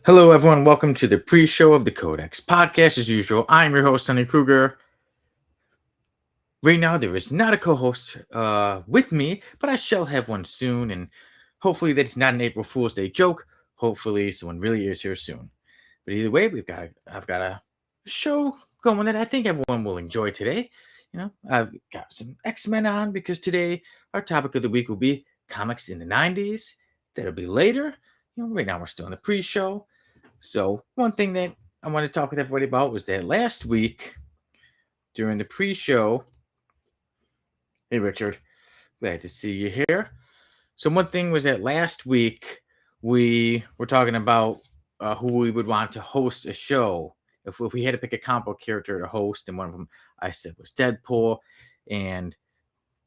Hello, everyone. Welcome to the pre-show of the Codex podcast. As usual, I'm your host, Sonny Kruger. Right now, there is not a co-host with me, but I shall have one soon, and hopefully that's not an April Fool's Day joke. Hopefully, someone really is here soon. But either way, I've got a show going that I think everyone will enjoy today. I've got some X-Men on because today our topic of the week will be comics in the 90s. That'll be later. Right now we're still in the pre-show. So one thing that I want to talk with everybody about was that last week during the pre-show, hey Richard, glad to see you here. So one thing was that last week we were talking about who we would want to host a show. If we had to pick a comic book character to host, and one of them I said was Deadpool, and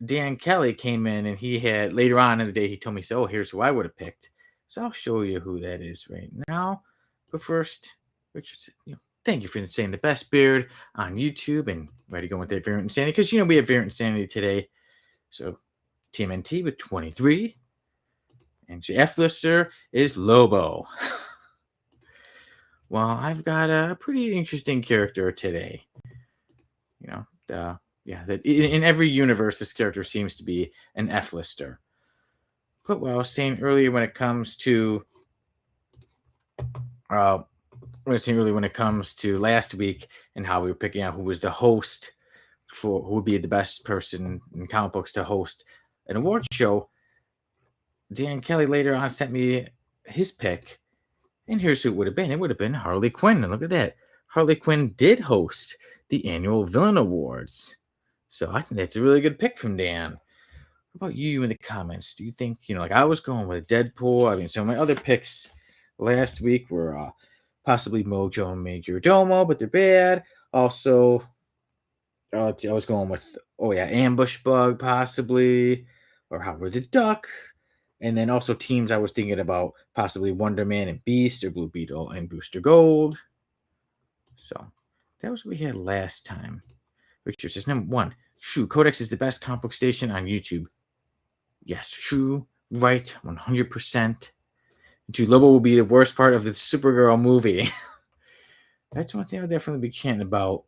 Dan Kelly came in and he had later on in the day he told me, so here's who I would have picked. So I'll show you who that is right now. But first, Richard, thank you for saying the best beard on YouTube and ready to go with that Variant Insanity because we have Variant Insanity today. So TMNT with 23, and F lister is Lobo. Well, I've got a pretty interesting character today. That in every universe, this character seems to be an F lister. But what I was saying earlier when it comes to last week and how we were picking out who was the host for who would be the best person in comic books to host an award show, Dan Kelly later on sent me his pick, and here's who it would have been. It would have been Harley Quinn, and look at that. Harley Quinn did host the annual Villain Awards. So I think that's a really good pick from Dan. What about you in the comments? Do you think, like I was going with Deadpool? I mean, some of my other picks last week were possibly Mojo and Major Domo, but they're bad. Also, I was going with, Ambush Bug, possibly, or Howard the Duck. And then also teams I was thinking about, possibly Wonder Man and Beast, or Blue Beetle and Booster Gold. So that was what we had last time. Richard says, number one, true, Codex is the best comic book station on YouTube. Yes, true, right, 100%. Two, Lobo will be the worst part of the Supergirl movie. That's one thing I'll definitely be chanting about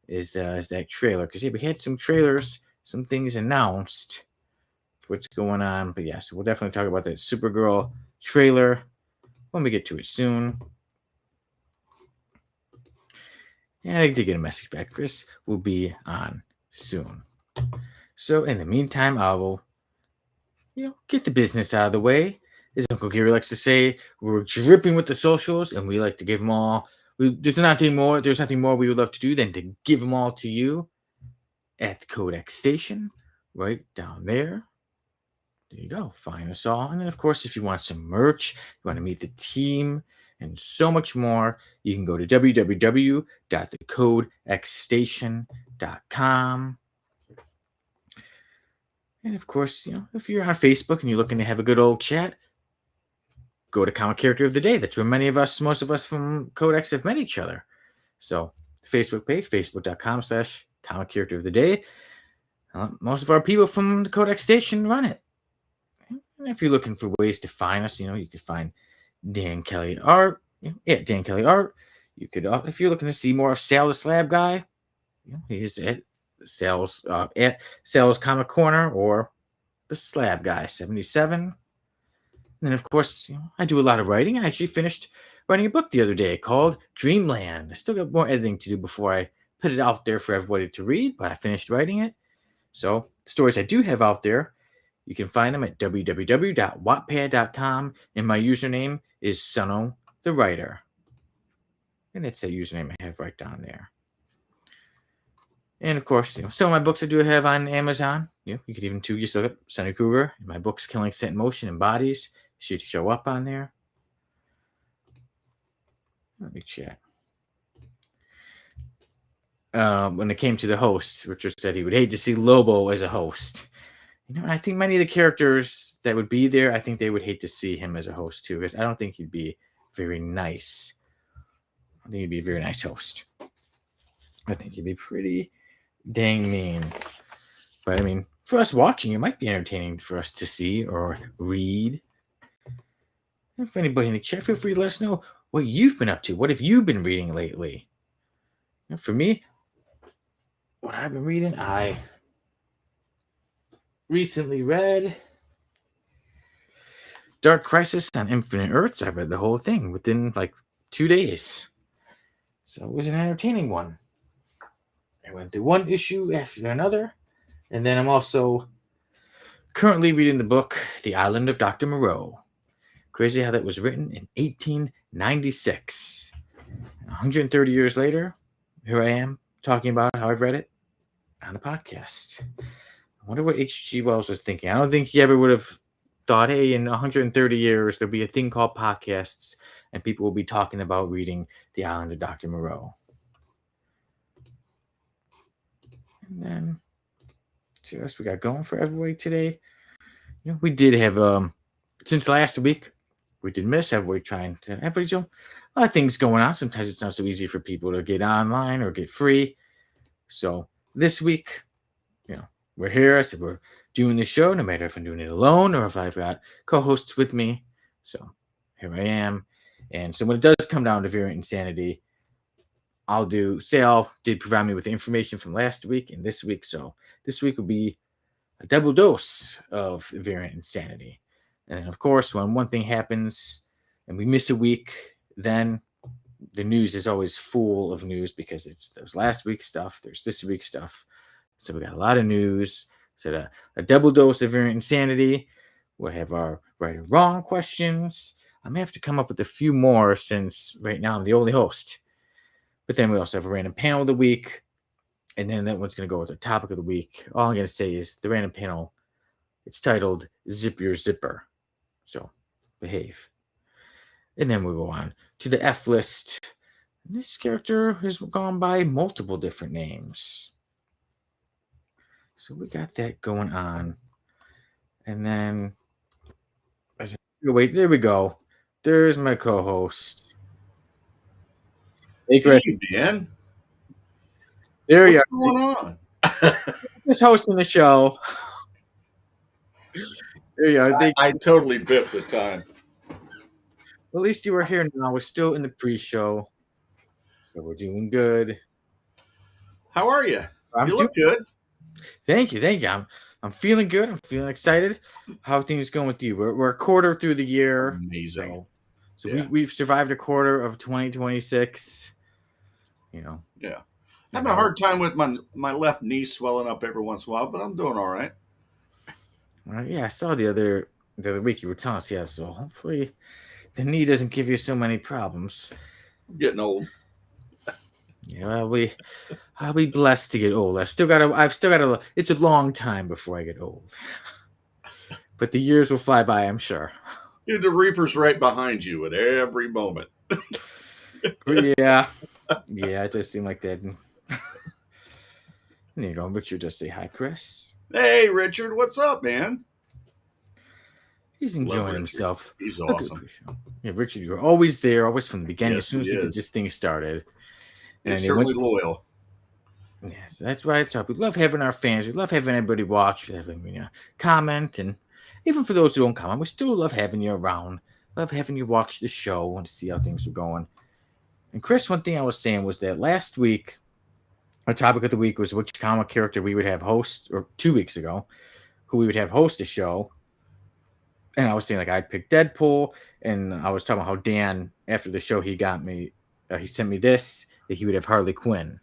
is that trailer. Because, we had some trailers, some things announced for what's going on. But, so we'll definitely talk about that Supergirl trailer when we get to it soon. And I did get a message back. Chris will be on soon. So, in the meantime, I will, get the business out of the way. As Uncle Gary likes to say, we're dripping with the socials, and we like to give them all. There's nothing more we would love to do than to give them all to you at the Codex Station, right down there. There you go. Find us all. And then, of course, if you want some merch, you want to meet the team, and so much more, you can go to www.thecodexstation.com. And of course, if you're on Facebook and you're looking to have a good old chat, go to Comic Character of the Day. That's where most of us from Codex have met each other. So, Facebook page, facebook.com/Comic Character of the Day. Most of our people from the Codex Station run it. And if you're looking for ways to find us, you can find Dan Kelly Art. Dan Kelly Art. You could, if you're looking to see more of Sal the Slab Guy, he's at Sal's Comic Corner or the Slab Guy 77. And then, of course, I do a lot of writing. I actually finished writing a book the other day called Dreamland. I still got more editing to do before I put it out there for everybody to read, but I finished writing it. So, the stories I do have out there, you can find them at www.wattpad.com, and my username is Sunno the Writer. And that's the username I have right down there. And of course, some of my books I do have on Amazon. You could even just look up Sonny Kruger. My books, Killing Set in Motion and Bodies, should show up on there. Let me check. When it came to the hosts, Richard said he would hate to see Lobo as a host. I think many of the characters that would be there, I think they would hate to see him as a host too, because I don't think he'd be very nice. I think he'd be a very nice host. I think he'd be pretty dang mean. But I mean, for us watching, it might be entertaining for us to see or read. If anybody in the chat, feel free to let us know what you've been up to. What have you been reading lately? For me, what I've been reading, I recently read Dark Crisis on Infinite Earths. I read the whole thing within like 2 days. So it was an entertaining one. I went through one issue after another. And then I'm also currently reading the book, The Island of Dr. Moreau. Crazy how that was written in 1896. 130 years later, here I am talking about how I've read it on a podcast. I wonder what H.G. Wells was thinking. I don't think he ever would have thought, hey, in 130 years, there'll be a thing called podcasts, and people will be talking about reading The Island of Dr. Moreau. And then, let's see what else we got going for everybody today. We did have, since last week, we did miss everybody everybody's, a lot of things going on. Sometimes it's not so easy for people to get online or get free. So this week, we're here. I said we're doing the show, no matter if I'm doing it alone or if I've got co-hosts with me. So here I am. And so when it does come down to Variant Insanity, I'll did provide me with the information from last week and this week. So this week will be a double dose of Variant Insanity. And then, of course, when one thing happens and we miss a week, then the news is always full of news because there's last week's stuff, there's this week's stuff. So we got a lot of news. So a double dose of Variant Insanity. We'll have our right or wrong questions. I may have to come up with a few more since right now I'm the only host. But then we also have a random panel of the week. And then that one's going to go with the topic of the week. All I'm going to say is the random panel, it's titled Zip Your Zipper. So behave. And then we'll go on to the F list. This character has gone by multiple different names. So we got that going on. And then, wait, there we go. There's my co-host. Hey, man. There you are. What's going on? Just hosting the show. There you are. I totally biffed the time. At least you were here now. We're still in the pre-show. So we're doing good. How are you? You look good. Thank you. I'm feeling good. I'm feeling excited. How are things going with you? We're a quarter through the year. Amazing. So yeah. we've survived a quarter of 2026. Yeah. Having a hard time with my left knee swelling up every once in a while, but I'm doing all right. Yeah, I saw the other week you were telling us, yeah, so hopefully the knee doesn't give you so many problems. I'm getting old. Yeah, I'll be blessed to get old. I've still got it's a long time before I get old. But the years will fly by, I'm sure. The Reaper's right behind you at every moment. Yeah, it does seem like that. There you go. Richard does say hi, Chris. Hey, Richard, what's up, man? He's enjoying himself. He's awesome. Yeah, Richard, you're always there, always from the beginning. Yes, as soon as this thing started. He's certainly loyal. Yes, that's right. So we love having our fans. We love having everybody watch, having comment, and even for those who don't comment, we still love having you around. Love having you watch the show and see how things are going. And Chris, one thing I was saying was that last week, our topic of the week was which comic character we would have host, or 2 weeks ago, who we would have host a show. And I was saying, like, I'd pick Deadpool, and I was talking about how Dan, after the show, he sent me this, that he would have Harley Quinn.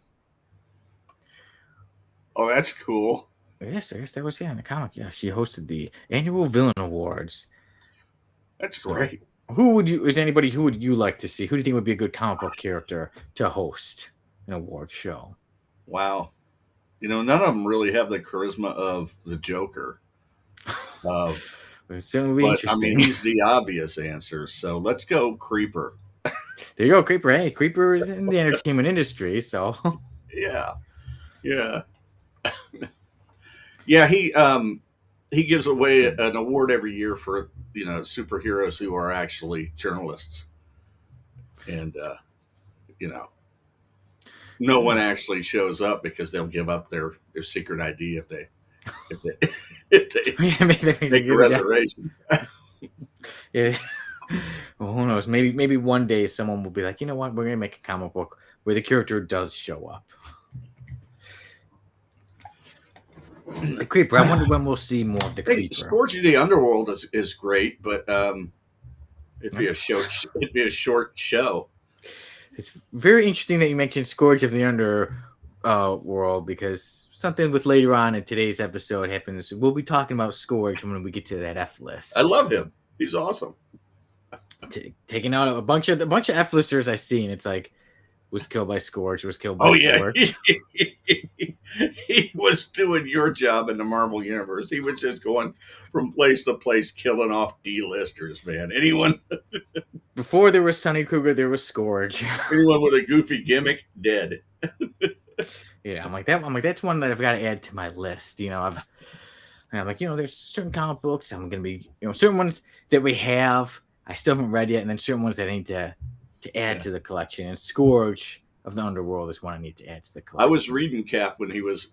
Oh, that's cool. Yes, I guess that was, in the comic. Yeah, she hosted the annual Villain Awards. That's great. Who would you like to see? Who do you think would be a good comic book character to host an award show? Wow. None of them really have the charisma of the Joker. It's going to be interesting. He's the obvious answer. So let's go Creeper. There you go, Creeper. Hey, Creeper is in the entertainment industry, so. Yeah. Yeah, he gives away an award every year for, superheroes who are actually journalists. And, no one actually shows up because they'll give up their secret ID if they make a reservation. Yeah. Well, who knows? Maybe one day someone will be like, you know what? We're gonna make a comic book where the character does show up. The Creeper. I wonder when we'll see more of the Hey, Creeper. Scourge of the Underworld is great, but it'd be Yeah. a short show. It's very interesting that you mentioned Scourge of the Underworld because something with later on in today's episode happens. We'll be talking about Scourge when we get to that F list. I love him. He's awesome. Taking out a bunch of F listers I see, and it's like was killed by Scourge, was killed by Oh yeah, Scourge. he was doing your job in the Marvel universe. He was just going from place to place, killing off D-listers. Man, anyone Before there was Sonny Kruger, there was Scourge. with a goofy gimmick, dead. Yeah, I'm like that. I'm like that's one that I've got to add to my list. I'm like, there's certain comic books I'm gonna be, certain ones that we have I still haven't read yet, and then certain ones that I need to add to the collection. And Scourge of the Underworld is one I need to add to the collection. I was reading Cap when he was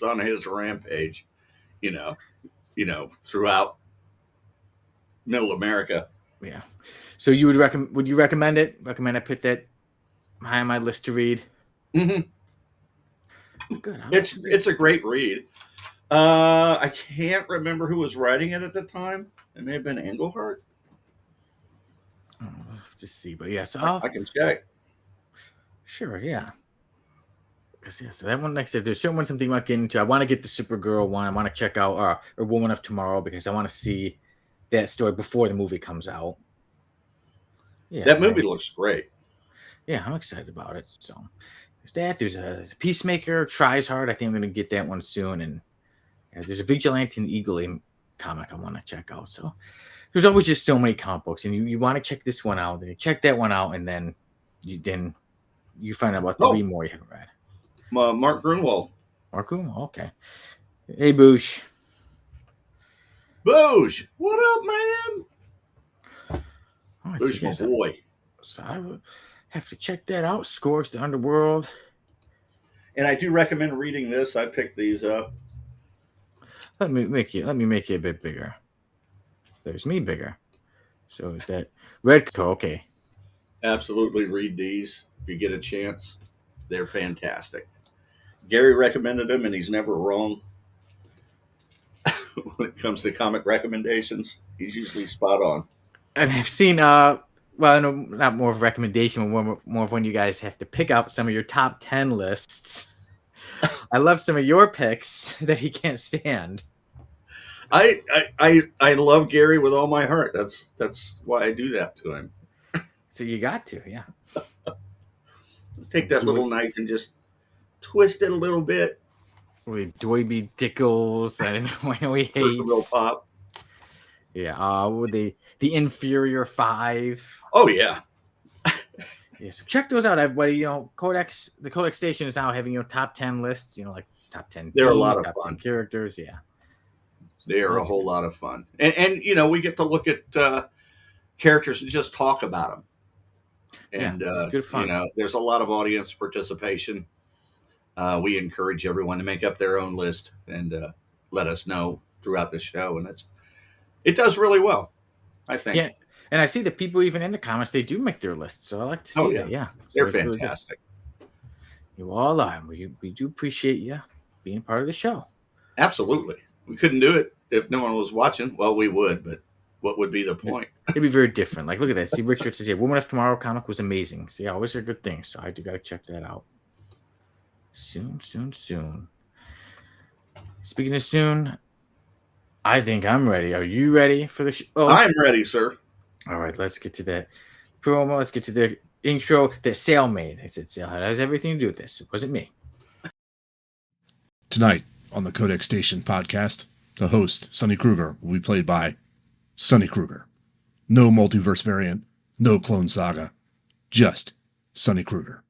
on his rampage, throughout Middle America. Yeah. So you would you recommend it? Recommend I put that high on my list to read? Mm-hmm. Good. It's a great read. I can't remember who was writing it at the time. It may have been Englehart. I'll have to see, but yeah. So I can check. Sure, yeah. Because so that one, like I said, there's certain ones I'm thinking about getting into. I want to get the Supergirl one. I want to check out or Woman of Tomorrow because I want to see that story before the movie comes out. Yeah, that movie looks great. Yeah, I'm excited about it. So there's that. There's a Peacemaker tries hard. I think I'm going to get that one soon. And there's a Vigilante and Eagle comic I want to check out. So there's always just so many comic books, and you want to check this one out, then you check that one out, and then you find out about 3 more you haven't read. Mark Grunwald. Mark Grunwald, okay. Hey, Boosh. Boosh, what up, man? Right, Boosh, my boy. So I would have to check that out. Scourge the Underworld. And I do recommend reading this. I picked these up. Let me make you a bit bigger. There's me bigger. So is that red? Okay. Absolutely read these if you get a chance. They're fantastic. Gary recommended them, and he's never wrong when it comes to comic recommendations. He's usually spot on. And I've seen well, no, not more of a recommendation, but more of when you guys have to pick out some of your top 10 lists. I love some of your picks that he can't stand. I love Gary with all my heart. That's why I do that to him. So you got to, yeah. Let's take that little knife and just twist it a little bit. With Doiby Dickles, I know he hates. For some real pop. Yeah, with the Inferior 5. Oh yeah. Yeah, so check those out, everybody. Codex, the Codex Station is now having top 10 lists. Like top 10. They're a lot of top fun. 10 characters. Yeah, they are a whole lot of fun, and we get to look at characters and just talk about them. And good fun. There's a lot of audience participation. We encourage everyone to make up their own list and let us know throughout the show, and it does really well, I think. Yeah, and I see that people even in the comments they do make their lists, so I like to see that. Yeah, they're fantastic. Really you all are. We do appreciate you being part of the show. Absolutely, we couldn't do it if no one was watching. Well, we would, but what would be the point? It'd be very different. Like, look at that. See, Richard says, "Yeah, Woman of Tomorrow comic was amazing." See, I always hear good things, so I do got to check that out. Soon. Speaking of soon, I think I'm ready. Are you ready for the show? Oh, I'm ready, sir. All right, let's get to that promo. Let's get to the intro that Sale made. I said, Sale has everything to do with this. It wasn't me. Tonight on the Codex Station podcast, the host, Sonny Kruger, will be played by Sonny Kruger. No multiverse variant, no clone saga, just Sonny Kruger.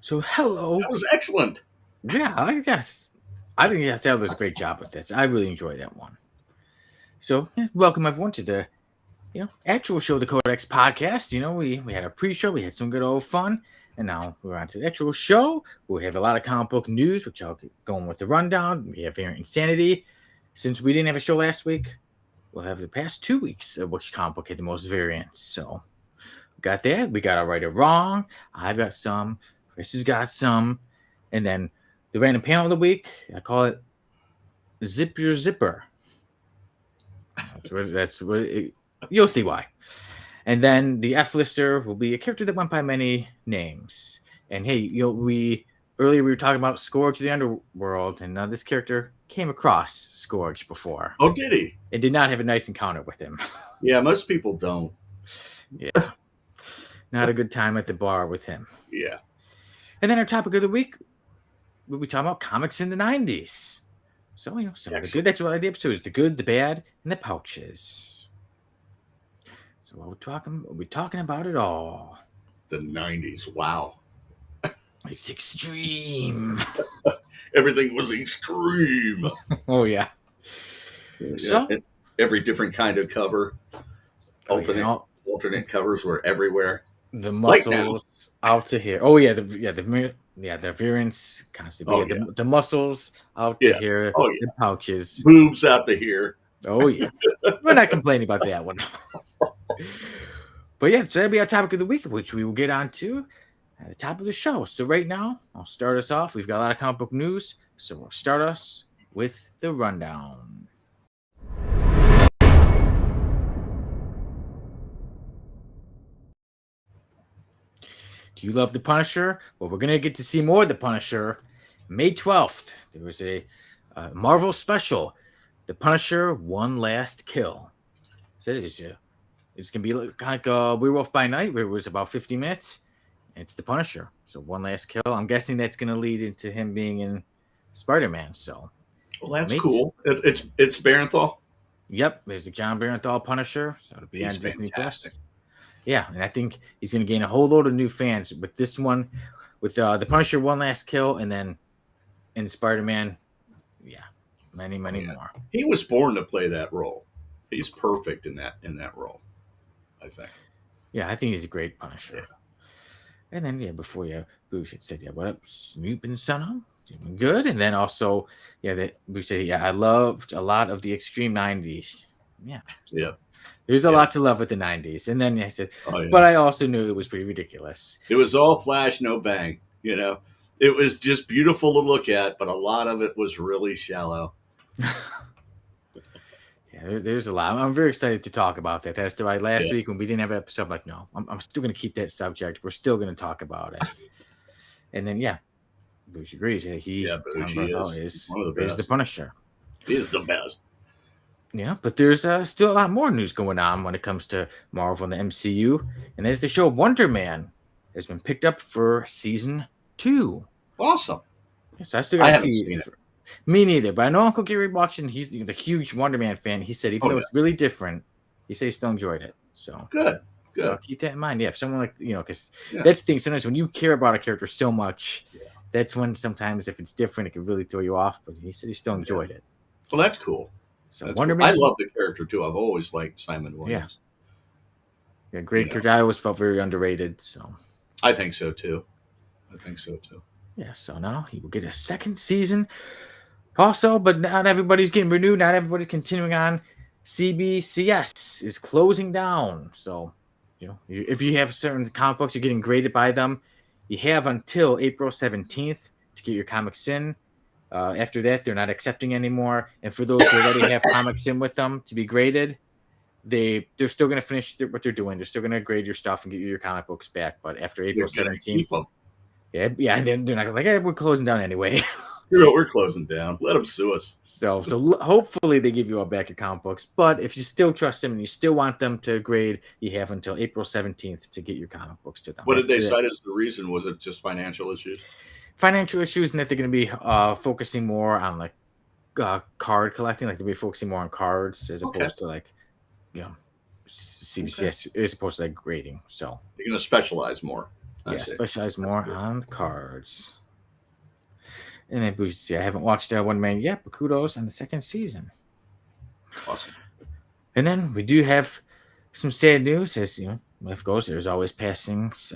So, hello. That was excellent. Yeah, I guess. I think Estelle does a great job with this. I really enjoy that one. So, welcome everyone to the actual show, the Codex podcast. We had a pre-show, we had some good old fun, and now we're on to the actual show. We have a lot of comic book news, which I'll get going with the rundown. We have Variant Insanity. Since we didn't have a show last week, we'll have the past 2 weeks of which comic book had the most variants. So, we got that. We got our right or wrong. I've got some. Chris has got some. And then the random panel of the week, I call it Zip Your Zipper. You'll see why. And then the F lister will be a character that went by many names. And hey, earlier we were talking about Scourge of the Underworld, and this character came across Scourge before. Oh, did he? And did not have a nice encounter with him. Yeah, most people don't. Yeah. Not a good time at the bar with him. Yeah. And then our topic of the week, we'll be talking about comics in the 90s. So, some of the good, that's why the episode is the good, the bad, and the pouches. So we'll be talking about it all. The 90s. Wow. It's extreme. Everything was extreme. Oh, yeah. So, and every different kind of cover. Alternate covers were everywhere. The muscles out to here. Oh, yeah. The variants constantly. The muscles out to here. Oh, yeah. The pouches. Boobs out to here. Oh, yeah. We're not complaining about that one. But yeah, so that'll be our topic of the week, which we will get on to at the top of the show. So right now, I'll start us off. We've got a lot of comic book news, so we'll start us with the rundown. Do you love The Punisher? Well, we're going to get to see more of The Punisher. May 12th, there was a Marvel special, The Punisher One Last Kill. So it's going to be like Werewolf by Night, where it was about 50 minutes. It's The Punisher. So One Last Kill. I'm guessing that's going to lead into him being in Spider-Man. So, well, that's cool. It's Barenthal. Yep, there's the John Barenthal Punisher. So it'll be on Disney Plus. Yeah, and I think he's going to gain a whole load of new fans with this one, with The Punisher One Last Kill, and then in Spider-Man, many more. He was born to play that role. He's perfect in that role, I think. Yeah, I think he's a great Punisher. Yeah. And then, before Boosh had said, what up, Snoop and Sonny? Doing good. And then also, Boosh said, I loved a lot of the extreme 90s. Yeah. Yeah. There's a lot to love with the 90s. And then I said, but I also knew it was pretty ridiculous. It was all flash, no bang. It was just beautiful to look at, but a lot of it was really shallow. There's a lot. I'm very excited to talk about that. That's why last week when we didn't have an episode, I'm like, no, I'm still going to keep that subject. We're still going to talk about it. And then, Bush agrees. Bush is the Punisher. He is the best. Yeah, but there's still a lot more news going on when it comes to Marvel and the MCU. And as the show Wonder Man has been picked up for season 2. Awesome. Yes, I still got to see seen it. Me neither, but I know Uncle Gary watching. He's the huge Wonder Man fan. He said even though it's really different, he said he still enjoyed it. So good. Keep that in mind. Yeah, if someone because that's the thing. Sometimes when you care about a character so much, that's when sometimes if it's different, it can really throw you off. But he said he still enjoyed it. Well, that's cool. So that's Wonder cool. Man. I love the character too. I've always liked Simon Williams. Yeah, great character. I always felt very underrated. So I think so too. Yeah. So now he will get a second season. Also, but not everybody's getting renewed. Not everybody's continuing on. CBCS is closing down. So, if you have certain comic books, you're getting graded by them. You have until April 17th to get your comics in. After that, they're not accepting anymore. And for those who already have comics in with them to be graded, they're still going to finish what they're doing. They're still going to grade your stuff and get you your comic books back. But after April 17th, they're not like, we're closing down anyway. We're closing down. Let them sue us. So hopefully they give you back your comic books. But if you still trust them and you still want them to grade, you have until April 17th to get your comic books to them. What did they cite as the reason? Was it just financial issues? Financial issues, and that they're going to be focusing more on card collecting. Like they'll be focusing more on cards as opposed to CBCS as opposed to grading. So you're going to specialize more. Specialize more on the cards. And then Bush, I haven't watched One Man yet, but kudos on the second season. Awesome. And then we do have some sad news, as life goes. There's always passings.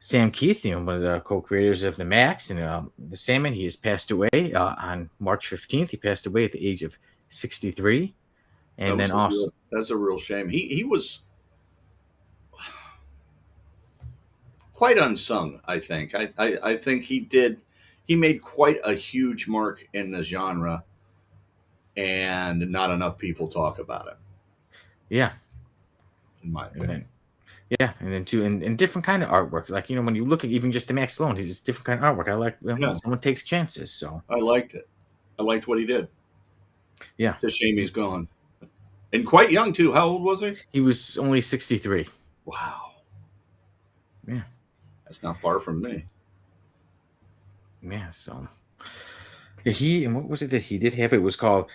Sam Keith, one of the co-creators of the Max and the Salmon, he has passed away on March 15th. He passed away at the age of 63. And then also, that's a real shame. He was quite unsung, I think. I think he made quite a huge mark in the genre, and not enough people talk about it. Yeah. In my opinion. And then too, and different kind of artwork. Like, when you look at even just the Max alone, he's just different kind of artwork. I like someone takes chances. So I liked it. I liked what he did. Yeah. It's a shame he's gone. And quite young too. How old was he? He was only 63. Wow. Yeah. That's not far from me. Yeah, so and what was it that he did have? It was called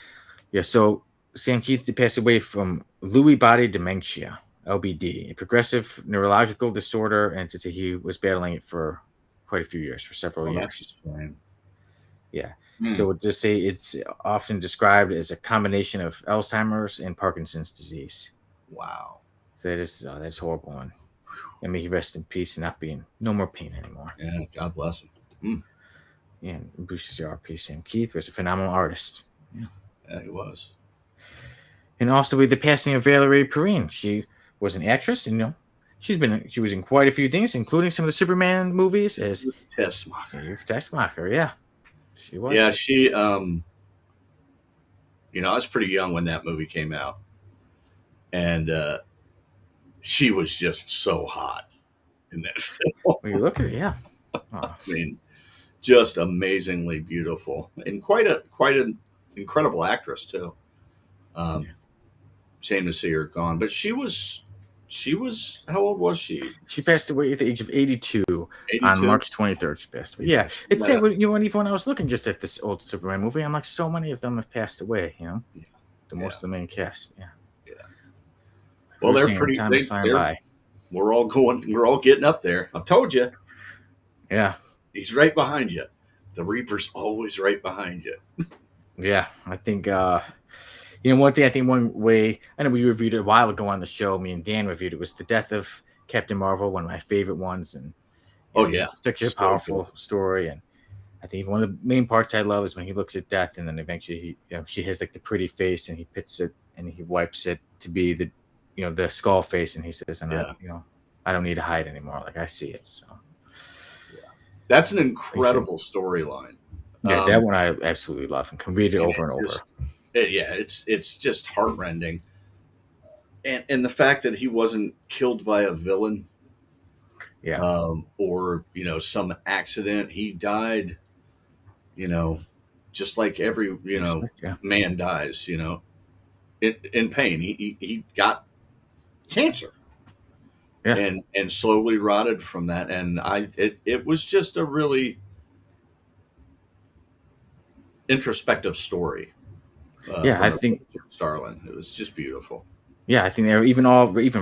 so Sam Keith passed away from Lewy body dementia. LBD, a progressive neurological disorder, and to say he was battling it for quite a few years, for several years. Yeah. So just say it's often described as a combination of Alzheimer's and Parkinson's disease. Wow. So that's horrible. And may he rest in peace and not be in no more pain anymore. Yeah, God bless him. Yeah, and boosted RP. Sam Keith was a phenomenal artist. Yeah, he was. And also with the passing of Valerie Perrine, she was an actress, and she was in quite a few things, including some of the Superman movies. As Tessmacher. Yeah, she was. Yeah, she. I was pretty young when that movie came out, and she was just so hot in that film. When you look at it, yeah. I mean, just amazingly beautiful, and quite an incredible actress too. Shame to see her gone, but she was. How old was she? She passed away at the age of 82 on March 23rd. She passed away. Yeah, it's sad. Even when I was looking just at this old Superman movie, I'm like, so many of them have passed away. The most of the main cast. Yeah. Well, they're pretty. We're all getting up there. I told you. Yeah. He's right behind you. The Reaper's always right behind you. Yeah, I think. One thing, I think one way, I know we reviewed it a while ago on the show, me and Dan reviewed it, was the death of Captain Marvel, one of my favorite ones. And such a powerful story. And I think one of the main parts I love is when he looks at death, and then eventually she has like the pretty face, and he pits it and he wipes it to be the skull face, and he says, I don't need to hide anymore. Like, I see it. So that's an incredible storyline. Yeah, that one I absolutely love and can read it over and over. It's just heartrending, and the fact that he wasn't killed by a villain, or some accident. He died, just like every man dies, in pain. He got cancer, and slowly rotted from that. And it was just a really introspective story. I think Starlin. It was just beautiful. Yeah, I think they're even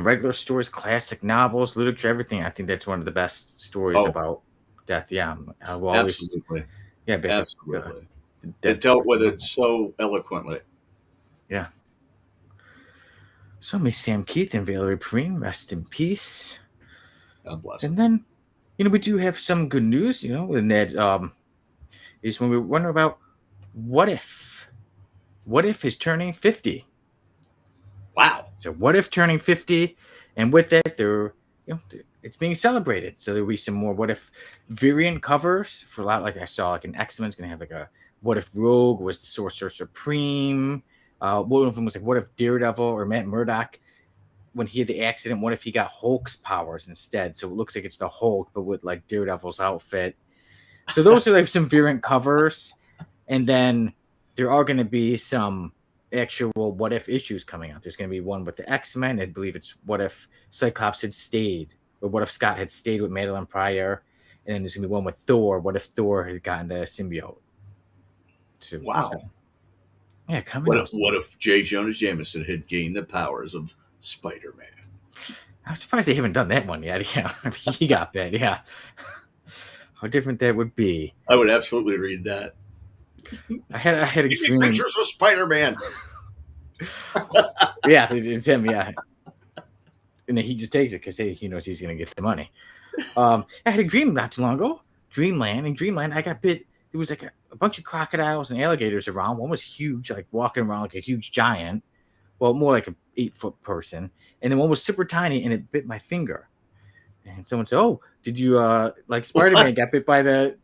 regular stories, classic novels, literature, everything. I think that's one of the best stories about death. Yeah, absolutely. Absolutely. It dealt with it so eloquently. Yeah. So may Sam Keith and Valerie Perrine rest in peace. God bless. And then, we do have some good news. And that is when we were wondering about What If. What If is turning 50. Wow. So What If turning 50, and with that, it's being celebrated. So there'll be some more What If variant covers for a lot. Like I saw, like an X-Men's going to have like a What If Rogue was the Sorcerer Supreme. One of them was like, what if Daredevil or Matt Murdock, when he had the accident, what if he got Hulk's powers instead? So it looks like it's the Hulk, but with like Daredevil's outfit. So those are like some variant covers. And then there are going to be some actual What If issues coming out. There's going to be one with the X-Men. I believe it's What If Cyclops had stayed, or what if Scott had stayed with Madeline Pryor. And then there's going to be one with Thor. What if Thor had gotten the symbiote? Wow. Yeah, coming out. What if J. Jonah Jameson had gained the powers of Spider-Man? I'm surprised they haven't done that one yet. Yeah, he got that. Yeah. how different that would be. I would absolutely read that. I had a dream. Pictures of Spider-Man. Yeah, it's him. Yeah, and then he just takes it because he knows he's gonna get the money. I had a dream not too long ago. Dreamland. In Dreamland, I got bit. There was like a bunch of crocodiles and alligators around. One was huge, like walking around like a huge giant. Well, more like an 8-foot person. And then one was super tiny, and it bit my finger. And someone said, "Oh, did you like Spider-Man got bit by the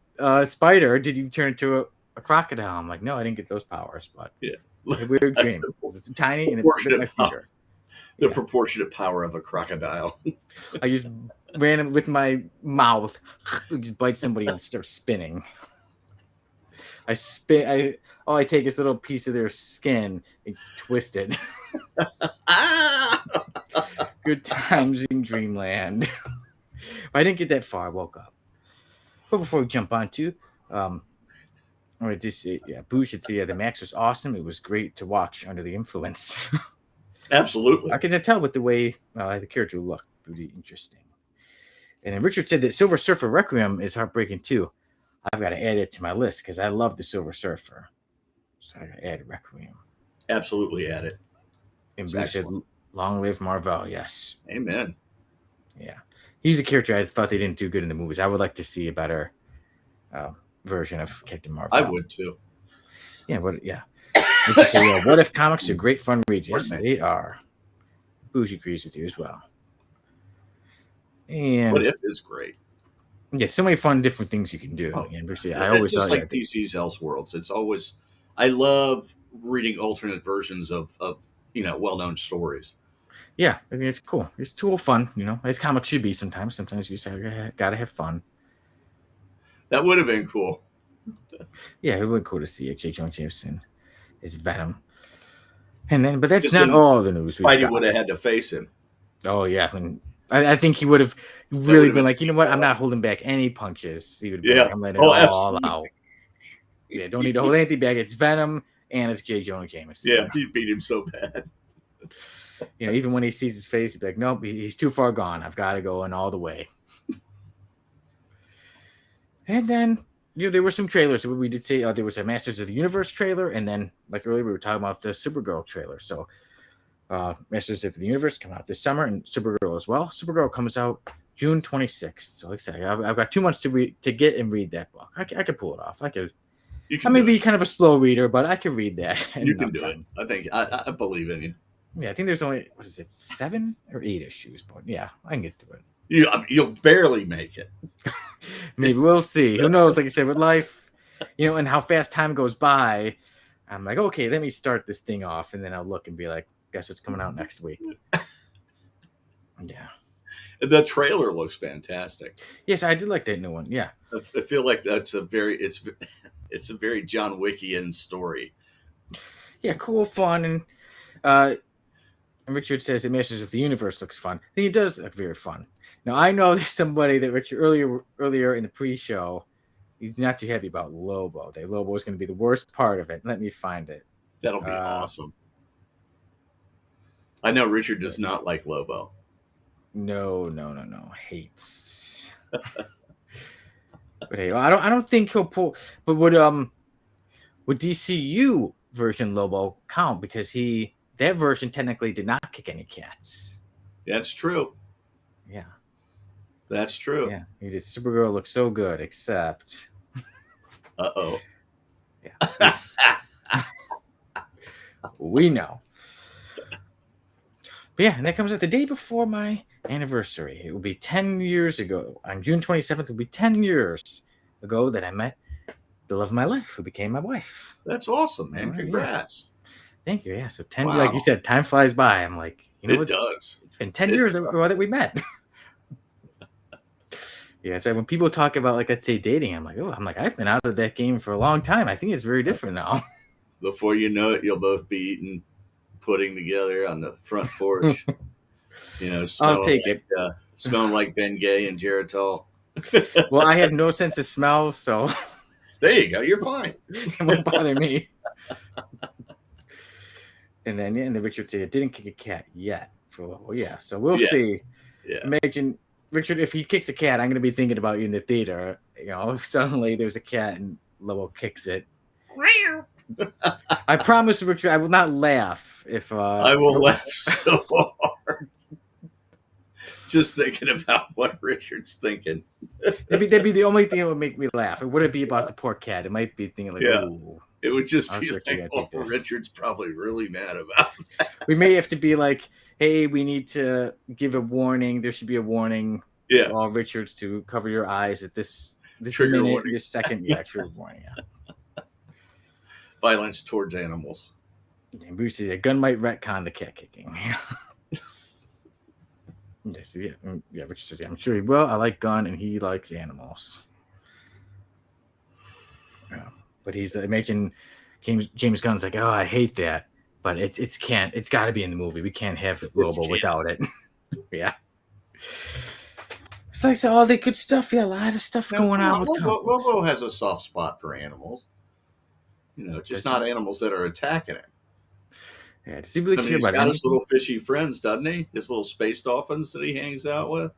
spider? Did you turn into a crocodile?" I'm like, "No, I didn't get those powers, but yeah, a weird dream. It's tiny and it bit my finger." The proportionate power of a crocodile. I just ran it with my mouth, just bite somebody and start spinning. I take this little piece of their skin, it's twisted. Good times in Dreamland. I didn't get that far. I woke up. But before we jump on to, I just say, Boo should say, the Max was awesome. It was great to watch under the influence. Absolutely. I can tell with the way the character looked. Pretty interesting. And then Richard said that Silver Surfer Requiem is heartbreaking too. I've got to add it to my list because I love the Silver Surfer. So I got to add Requiem. Absolutely add it. And Boo said, long live Marvel. Yes. Amen. Yeah. He's a character I thought they didn't do good in the movies. I would like to see a better version of Captain Marvel. I would too. Yeah. What If comics are great fun reads? Yes, they are. Bougie agrees with you as well. And What If is great. Yeah, so many fun different things you can do. I always just thought, like DC's Elseworlds. It's always I love reading alternate versions of well-known stories. Yeah, I think it's cool. It's too fun, as comics should be sometimes. Sometimes you just gotta have fun. That would have been cool. Yeah, it would be cool to see J. Jonah Jameson as Venom. But that's not all the news. Spidey would have had to face him. Oh yeah, and I think he would have really been like, you know what? I'm not holding back any punches. He would be like, I'm letting it all out. Yeah, don't need to hold anything back. It's Venom and it's J. Jonah Jameson. Yeah, he beat him so bad. Even when he sees his face, he'd be like, nope, he's too far gone. I've got to go in all the way. And then, there were some trailers. We did say there was a Masters of the Universe trailer, and then, like earlier, we were talking about the Supergirl trailer. So, Masters of the Universe come out this summer, and Supergirl as well. Supergirl comes out June 26th. So, like I said, I've got 2 months to get and read that book. I could pull it off. I may be kind of a slow reader, but I can read that. You can do it. I think I believe in you. Yeah, I think there's only 7 or 8 issues, but yeah, I can get through it. You'll barely make it. Maybe we'll see. Who knows? Like I said, with life, and how fast time goes by, I'm like, okay, let me start this thing off, and then I'll look and be like, guess what's coming out next week? Yeah. The trailer looks fantastic. Yes, I did like that new one. Yeah. I feel like it's a very John Wickian story. Yeah, cool, fun, and Richard says that Masters of the Universe looks fun. I think it does look very fun. Now, I know there's somebody that Richard earlier in the pre-show, he's not too happy about Lobo. That Lobo is going to be the worst part of it. Let me find it. That'll be awesome. I know Richard does not like Lobo. No. Hates. But hey, I don't think he'll pull. But would DCU version Lobo count because that version technically did not kick any cats. That's true. Yeah. That's true. Yeah. Supergirl looks so good, except. Uh-oh. Yeah. We know. But yeah, and that comes out the day before my anniversary. It will be 10 years ago. On June 27th, it will be 10 years ago that I met the love of my life, who became my wife. That's awesome, man. Congrats. Yeah. Thank you. Yeah, so 10, like you said, time flies by. I'm like, it does. It's been 10 years ago that we met. Yeah, so when people talk about, like, let's say dating, I'm like, I've been out of that game for a long time. I think it's very different now. Before you know it, you'll both be eating pudding together on the front porch. Smelling like Ben Gay and Geritol. Well, I have no sense of smell, so there you go. You're fine. It won't bother me. And then Richard said it didn't kick a cat yet. So we'll see. Yeah. Imagine Richard, if he kicks a cat, I'm going to be thinking about you in the theater. You know, if suddenly there's a cat and Lobo kicks it. I promise, Richard, I will not laugh if. I will laugh so hard just thinking about what Richard's thinking. That'd be the only thing that would make me laugh. It wouldn't be about the poor cat. It might be thinking like, ooh. It would just be like, Richard's probably really mad about that. We may have to be like, hey, we need to give a warning. There should be a warning for all Richards to cover your eyes at this trigger minute, warning. this second. Yeah, trigger warning. Yeah. Violence towards animals. And Bruce said, a gun might retcon the cat kicking. Yeah, Richard says, I'm sure he will. I like gun, and he likes animals. Yeah. But he's imagine James Gunn's like, oh, I hate that, but it's got to be in the movie. We can't have Lobo without it. Yeah. It's like all the good stuff. Yeah, a lot of stuff going on with Lobo has a soft spot for animals. You know, just not animals that are attacking him. Yeah, does he really care about got his little fishy friends, doesn't he? His little space dolphins that he hangs out with.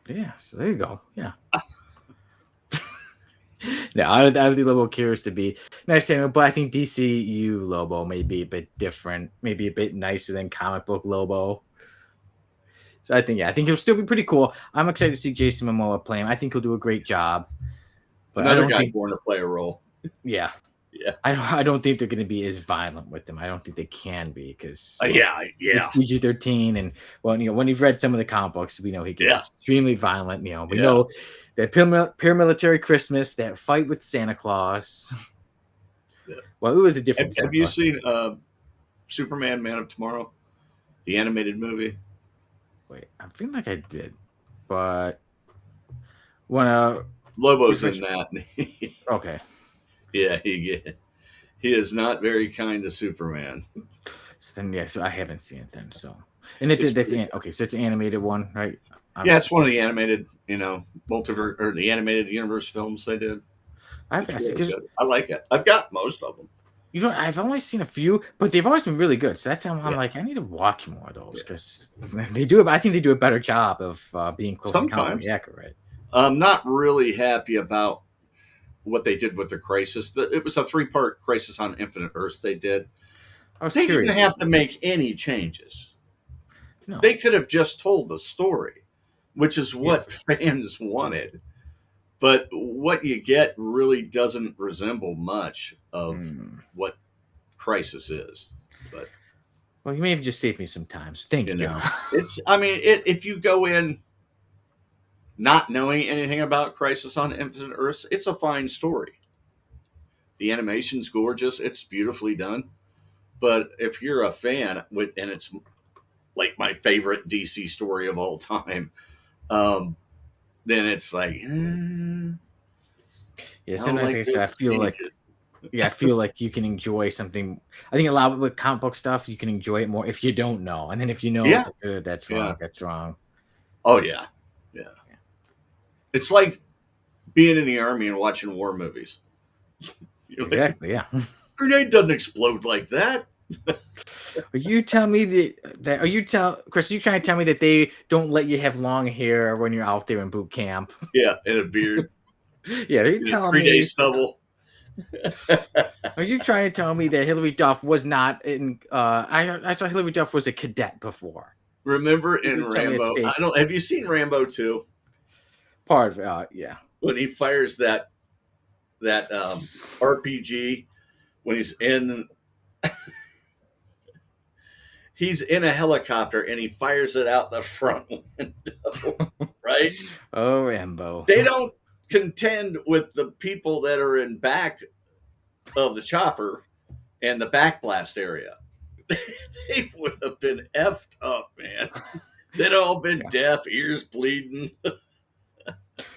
Yeah, so there you go. Yeah. Yeah, I would be a little curious to be nice animal, but I think DCU Lobo may be a bit different, maybe a bit nicer than comic book Lobo. So I think he'll still be pretty cool. I'm excited to see Jason Momoa play him. I think he'll do a great job. But another guy born to play a role. Yeah. Yeah. I don't think they're going to be as violent with them. I don't think they can be because it's PG-13, and when you've read some of the comic books, we know he gets extremely violent. You know, we know that paramilitary Christmas, that fight with Santa Claus. Yeah. Well, it was a different. Have you seen Superman: Man of Tomorrow, the animated movie? Wait, I feel like I did, but when Lobo's in that. Okay. Yeah, he is not very kind to Superman. So then, so I haven't seen it then. So, and so it's an animated one, right? It's one of the animated, multiverse or the animated universe films they did. I like it. I've got most of them. I've only seen a few, but they've always been really good. So that's how I'm like, I need to watch more of those because they do. I think they do a better job of being close to accurate. I'm not really happy about what they did with the Crisis. It was a 3-part Crisis on Infinite Earths they did. They didn't have to make any changes. No. They could have just told the story, which is what fans wanted. But what you get really doesn't resemble much of what Crisis is. But you may have just saved me some time. So thank you. If you go in not knowing anything about Crisis on Infinite Earths, it's a fine story. The animation's gorgeous. It's beautifully done. But if you're a fan, and it's like my favorite DC story of all time, then it's like, sometimes I feel like you can enjoy something. I think a lot with comic book stuff, you can enjoy it more if you don't know. And then if you know, that's wrong, that's wrong. Oh, yeah. It's like being in the Army and watching war movies. Exactly, yeah. Grenade doesn't explode like that. Are you telling me Chris, are you trying to tell me that they don't let you have long hair when you're out there in boot camp? Yeah, and a beard. Yeah, are you telling me 3-day stubble? Are you trying to tell me that Hilary Duff was not in I saw Hilary Duff was a cadet before. Remember in Rambo? Have you seen Rambo 2? Part of yeah. When he fires that RPG, when he's in a helicopter and he fires it out the front window, right? Oh, Rambo. They don't contend with the people that are in back of the chopper and the backblast area. They would have been effed up, man. They'd all been deaf, ears bleeding,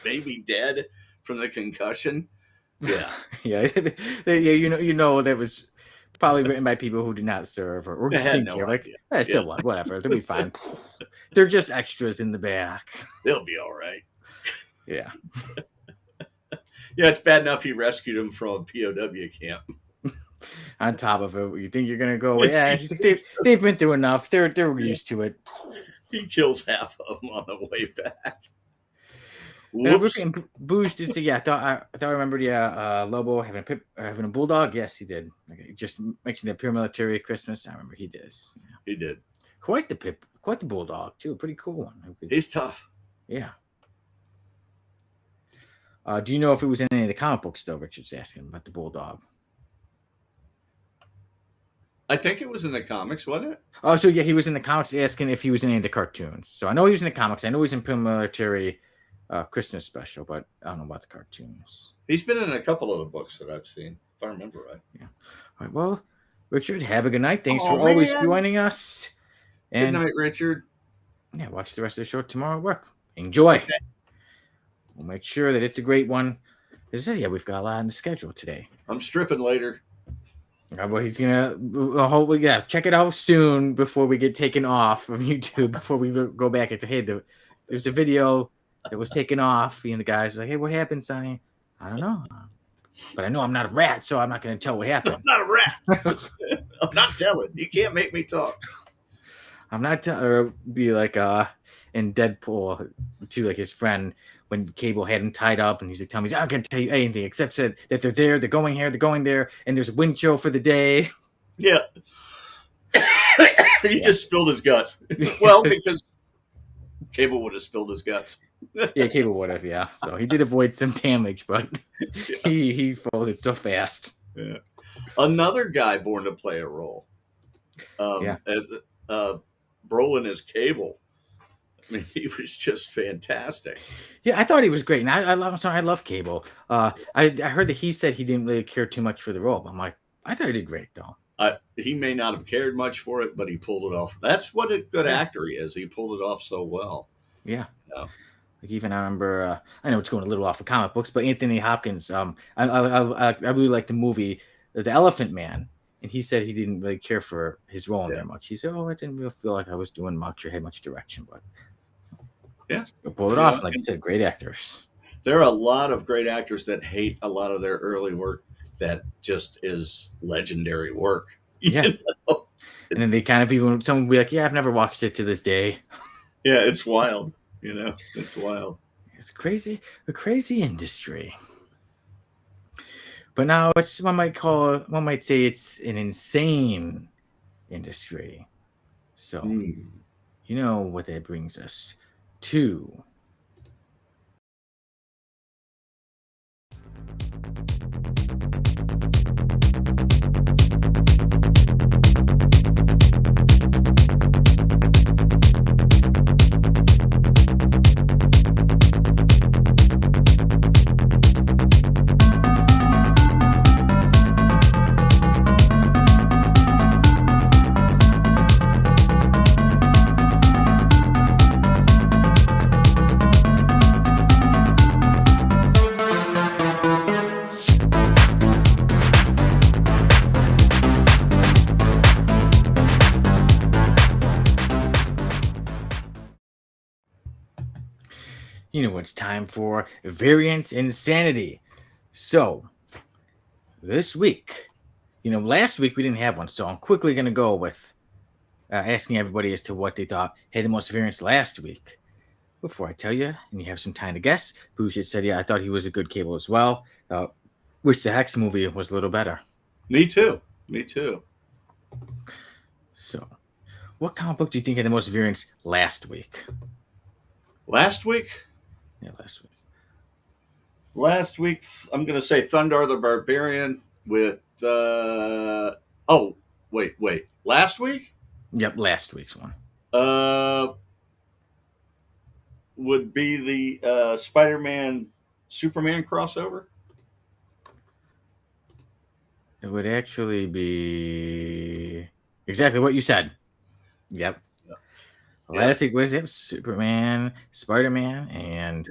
maybe dead from the concussion. Yeah. Yeah. That was probably written by people who did not serve or just think still what, whatever. They'll be fine. They're just extras in the back. They'll be all right. Yeah. Yeah, it's bad enough he rescued him from a POW camp. On top of it, you think you're gonna go? Yeah, they've been through enough. They're used to it. He kills half of them on the way back. Whoops. Booge did say, yeah. I thought I remembered, yeah. Lobo having a bulldog. Yes, he did. Okay, just mentioned the pure military Christmas. I remember he did. Yeah. He did. Quite the bulldog too. Pretty cool one. He's tough. Yeah. Do you know if it was in any of the comic books though? Richard's asking about the bulldog. I think it was in the comics, wasn't it? Oh, so yeah, he was in the comics asking if he was in any of the cartoons. So I know he was in the comics. I know he's in Pure Military Christmas special, but I don't know about the cartoons. He's been in a couple of the books that I've seen, if I remember right. Yeah. All right. Well, Richard, have a good night. Thanks for always joining us. And, good night, Richard. Yeah, watch the rest of the show tomorrow at work. Enjoy. Okay. We'll make sure that it's a great one. As I said, yeah, we've got a lot on the schedule today. I'm stripping later. Well, he's gonna hopefully, yeah, check it out soon before we get taken off of YouTube. Before we go back and say, hey, there's a video that was taken off, and the guys were like, hey, what happened, Sonny? I don't know, but I know I'm not a rat, so I'm not going to tell what happened. I'm not a rat. I'm not telling. You can't make me talk. I'm not telling. Or be like in Deadpool to like his friend when Cable had him tied up, and he's like, "Tell me, I'm not going to tell you anything except said that they're there, they're going here, they're going there, and there's a wind chill for the day." Yeah. He just spilled his guts. Well, because Cable would have spilled his guts. Yeah, Cable would have. Yeah, so he did avoid some damage, but he folded so fast. Yeah. Another guy born to play a role. Brolin as Cable. I mean, he was just fantastic. Yeah, I thought he was great, and I love Cable. I heard that he said he didn't really care too much for the role. I'm like, I thought he did great though. He may not have cared much for it, but he pulled it off. That's what a good actor he is. He pulled it off so well. Yeah. Like even I remember, I know it's going a little off of comic books, but Anthony Hopkins. I really liked the movie, The Elephant Man, and he said he didn't really care for his role in there much. He said, "Oh, I didn't really feel like I was doing much or had much direction, but pulled it off." Like you said, great actors. There are a lot of great actors that hate a lot of their early work that just is legendary work. Yeah, and then they kind of even someone will be like, "Yeah, I've never watched it to this day." Yeah, it's wild. It's wild. It's crazy, a crazy industry. But now one might say it's an insane industry. So, you know what that brings us to. You know what it's time for? Variant Insanity. So, this week, last week we didn't have one, so I'm quickly going to go with asking everybody as to what they thought had the most variants last week. Before I tell you, and you have some time to guess, Bouchard said, yeah, I thought he was a good Cable as well. Wish the Hex movie was a little better. Me too. So, what comic book do you think had the most variants last week? Last week? Yeah, last week. Last week, I'm going to say Thundar the Barbarian with... wait. Last week? Yep, last week's one. Would be the Spider-Man Superman crossover? It would actually be exactly what you said. Yep. Last week was it Superman, Spider-Man, and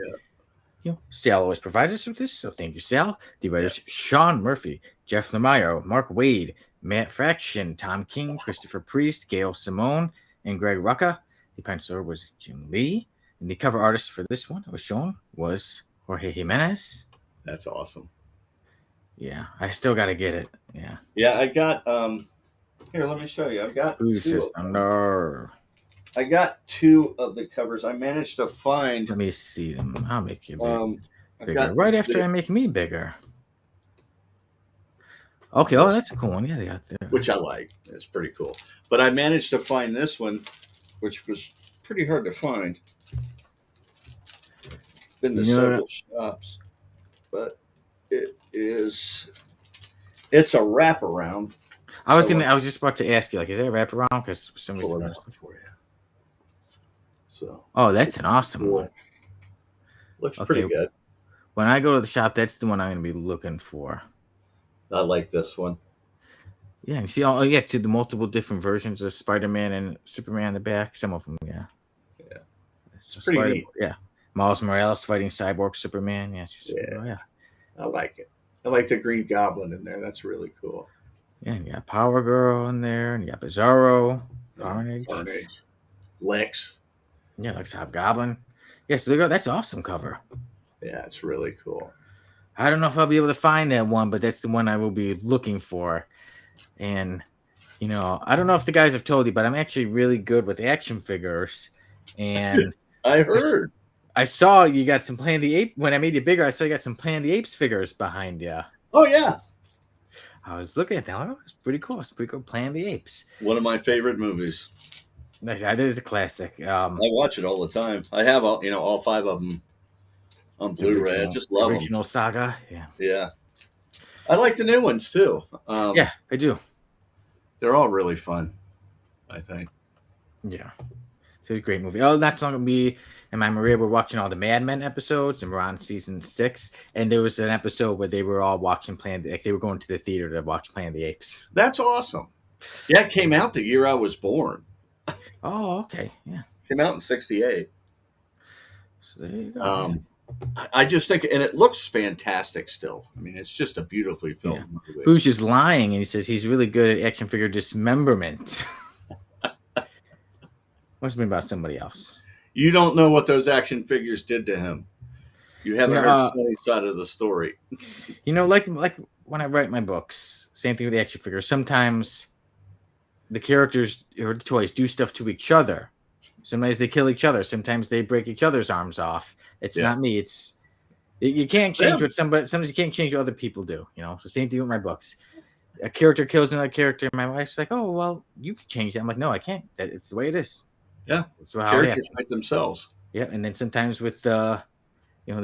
Sal always provides us with this, so thank you, Sal. The writers Sean Murphy, Jeff Lemire, Mark Wade, Matt Fraction, Tom King, Christopher Priest, Gail Simone, and Greg Rucka. The penciler was Jim Lee, and the cover artist for this one was shown was Jorge Jimenez. That's awesome. Yeah, I still got to get it. Yeah, I got here. Let me show you. I've got Thunder. I got 2 of the covers. I managed to find. Let me see them. I'll make you I've bigger. got Right after I make me bigger. Okay, oh, that's a cool one. Yeah, they got there. Which I like. It's pretty cool. But I managed to find this one, which was pretty hard to find. Been to several shops, but it's a wraparound. I was just about to ask you, like, is that a wraparound? Because for some reason, for you. So. Oh, that's an awesome one. Looks pretty good. When I go to the shop, that's the one I'm going to be looking for. I like this one. Yeah, you see, to the multiple different versions of Spider-Man and Superman in the back. Some of them, yeah. Yeah, it's pretty neat. Yeah, Miles Morales fighting Cyborg Superman. Yeah, yeah, I like it. I like the Green Goblin in there. That's really cool. Yeah, and you got Power Girl in there, and you got Bizarro, Carnage, Lex. Yeah, Lex Hobgoblin. Yeah, so that's an awesome cover. Yeah, it's really cool. I don't know if I'll be able to find that one, but that's the one I will be looking for. And, I don't know if the guys have told you, but I'm actually really good with action figures. And I heard. I saw you got some Planet of the Apes. When I made you bigger, I saw you got some Planet of the Apes figures behind you. Oh, yeah. I was looking at that. Oh, it's pretty cool. It's pretty cool. Planet of the Apes. One of my favorite movies. That is a classic. I watch it all the time. I have all 5 of them on Blu-ray. I just love them. Original saga. Yeah. Yeah. I like the new ones too. Yeah, I do. They're all really fun, I think. Yeah. It's a great movie. Oh, not so long ago, me and my Maria were watching all the Mad Men episodes, and we're on season 6. And there was an episode where they were all watching they were going to the theater to watch Planet of the Apes. That's awesome. Yeah, it came out the year I was born. Oh, okay. Yeah. Came out in 1968. So there you go. I just think, and it looks fantastic still. I mean, it's just a beautifully filmed movie. Who's just lying, and he says he's really good at action figure dismemberment. Must have been about somebody else. You don't know what those action figures did to him. You haven't heard Sonny's side of the story. Like when I write my books, same thing with the action figures. Sometimes the characters or the toys do stuff to each other. Sometimes they kill each other. Sometimes they break each other's arms off. It's not me. You can't change what sometimes you can't change what other people do. So same thing with my books. A character kills another character. My wife's like, "Oh, well, you can change that." I'm like, "No, I can't. It's the way it is." Yeah, it's how characters fight themselves. Yeah, and then sometimes with the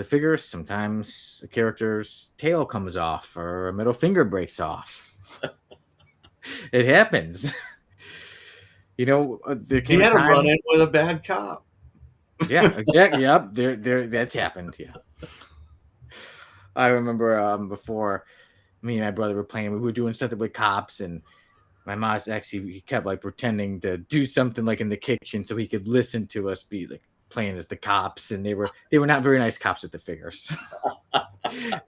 figures, sometimes the character's tail comes off or a middle finger breaks off. It happens. He had to run in with a bad cop. Yeah, exactly. Yep, there. That's happened. Yeah, I remember before me and my brother were playing. We were doing something with cops, and my mom's he kept like pretending to do something like in the kitchen so he could listen to us be like playing as the cops, and they were not very nice cops with the figures.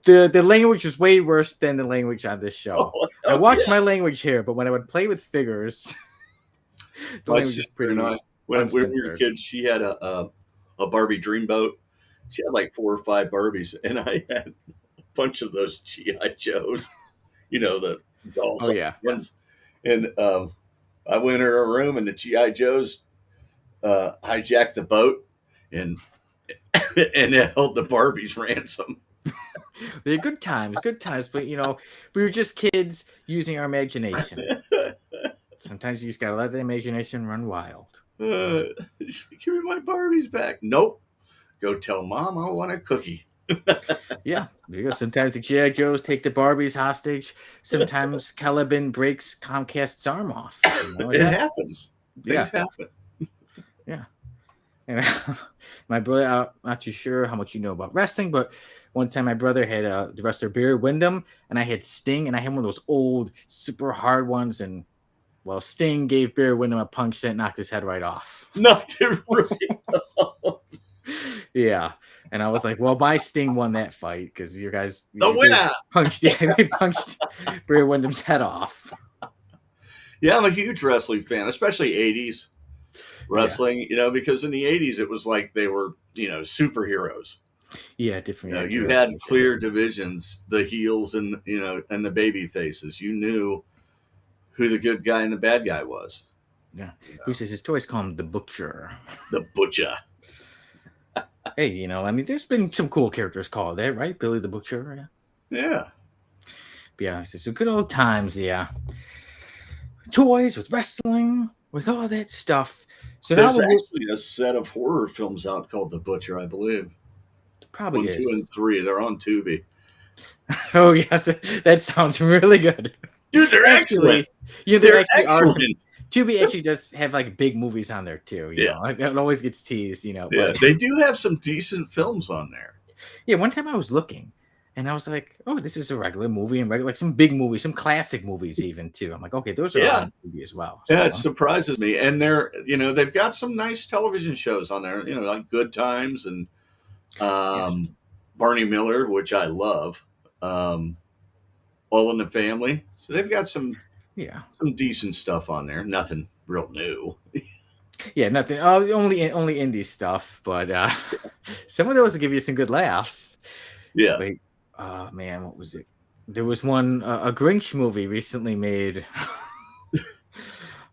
The language was way worse than the language on this show. I watched my language here, but when I would play with figures, the language was pretty nice. When we were kids, she had a Barbie Dreamboat. She had like 4 or 5 Barbies, and I had a bunch of those G.I. Joes. The dolls. Oh yeah. Ones. And I went in her room, and the G.I. Joes hijacked the boat and held the Barbies ransom. They're good times, but we were just kids using our imagination. Sometimes you just gotta let the imagination run wild. Give me my Barbies back. Nope. Go tell Mom I want a cookie. Yeah, because sometimes the G.I. Joes take the Barbies hostage. Sometimes Caliban breaks Comcast's arm off. It happens. Things happen. Yeah. And my brother, I'm not too sure how much you know about wrestling, but one time my brother had the wrestler Barry Windham, and I had Sting, and I had one of those old, super hard ones, and Sting gave Barry Windham a punch that knocked his head right off. Knocked it right off. Yeah. And I was like, my Sting won that fight because you guys the winner they punched Barry Windham's head off. Yeah, I'm a huge wrestling fan, especially 80s wrestling, because in the 80s it was like they were, superheroes. Yeah, different. You had clear divisions, the heels and and the baby faces. You knew who the good guy and the bad guy was. Yeah. Bruce says his toys call him the Butcher. The Butcher. Hey, I mean, there's been some cool characters called that, right? Billy the Butcher. Yeah. But yeah, so good old times, yeah. Toys with wrestling, with all that stuff. So there's now actually a set of horror films out called The Butcher, I believe. Probably 1, is. 2, and 3. They're on Tubi. Oh yes, that sounds really good. Dude, they're excellent. They're excellent. Tubi actually does have like big movies on there too. You know, it always gets teased. Yeah, but they do have some decent films on there. Yeah, one time I was looking, and I was like, "Oh, this is a regular movie, and like some big movies, some classic movies even too." I'm like, "Okay, those are on Tubi as well." So. Yeah, it surprises me, and they've got some nice television shows on there. Like Good Times and Barney Miller, which I love. All in the Family. So they've got some decent stuff on there. Nothing real new. Yeah, nothing. Only indie stuff, but some of those will give you some good laughs. Yeah. Wait, man, what was it? There was one a Grinch movie recently made.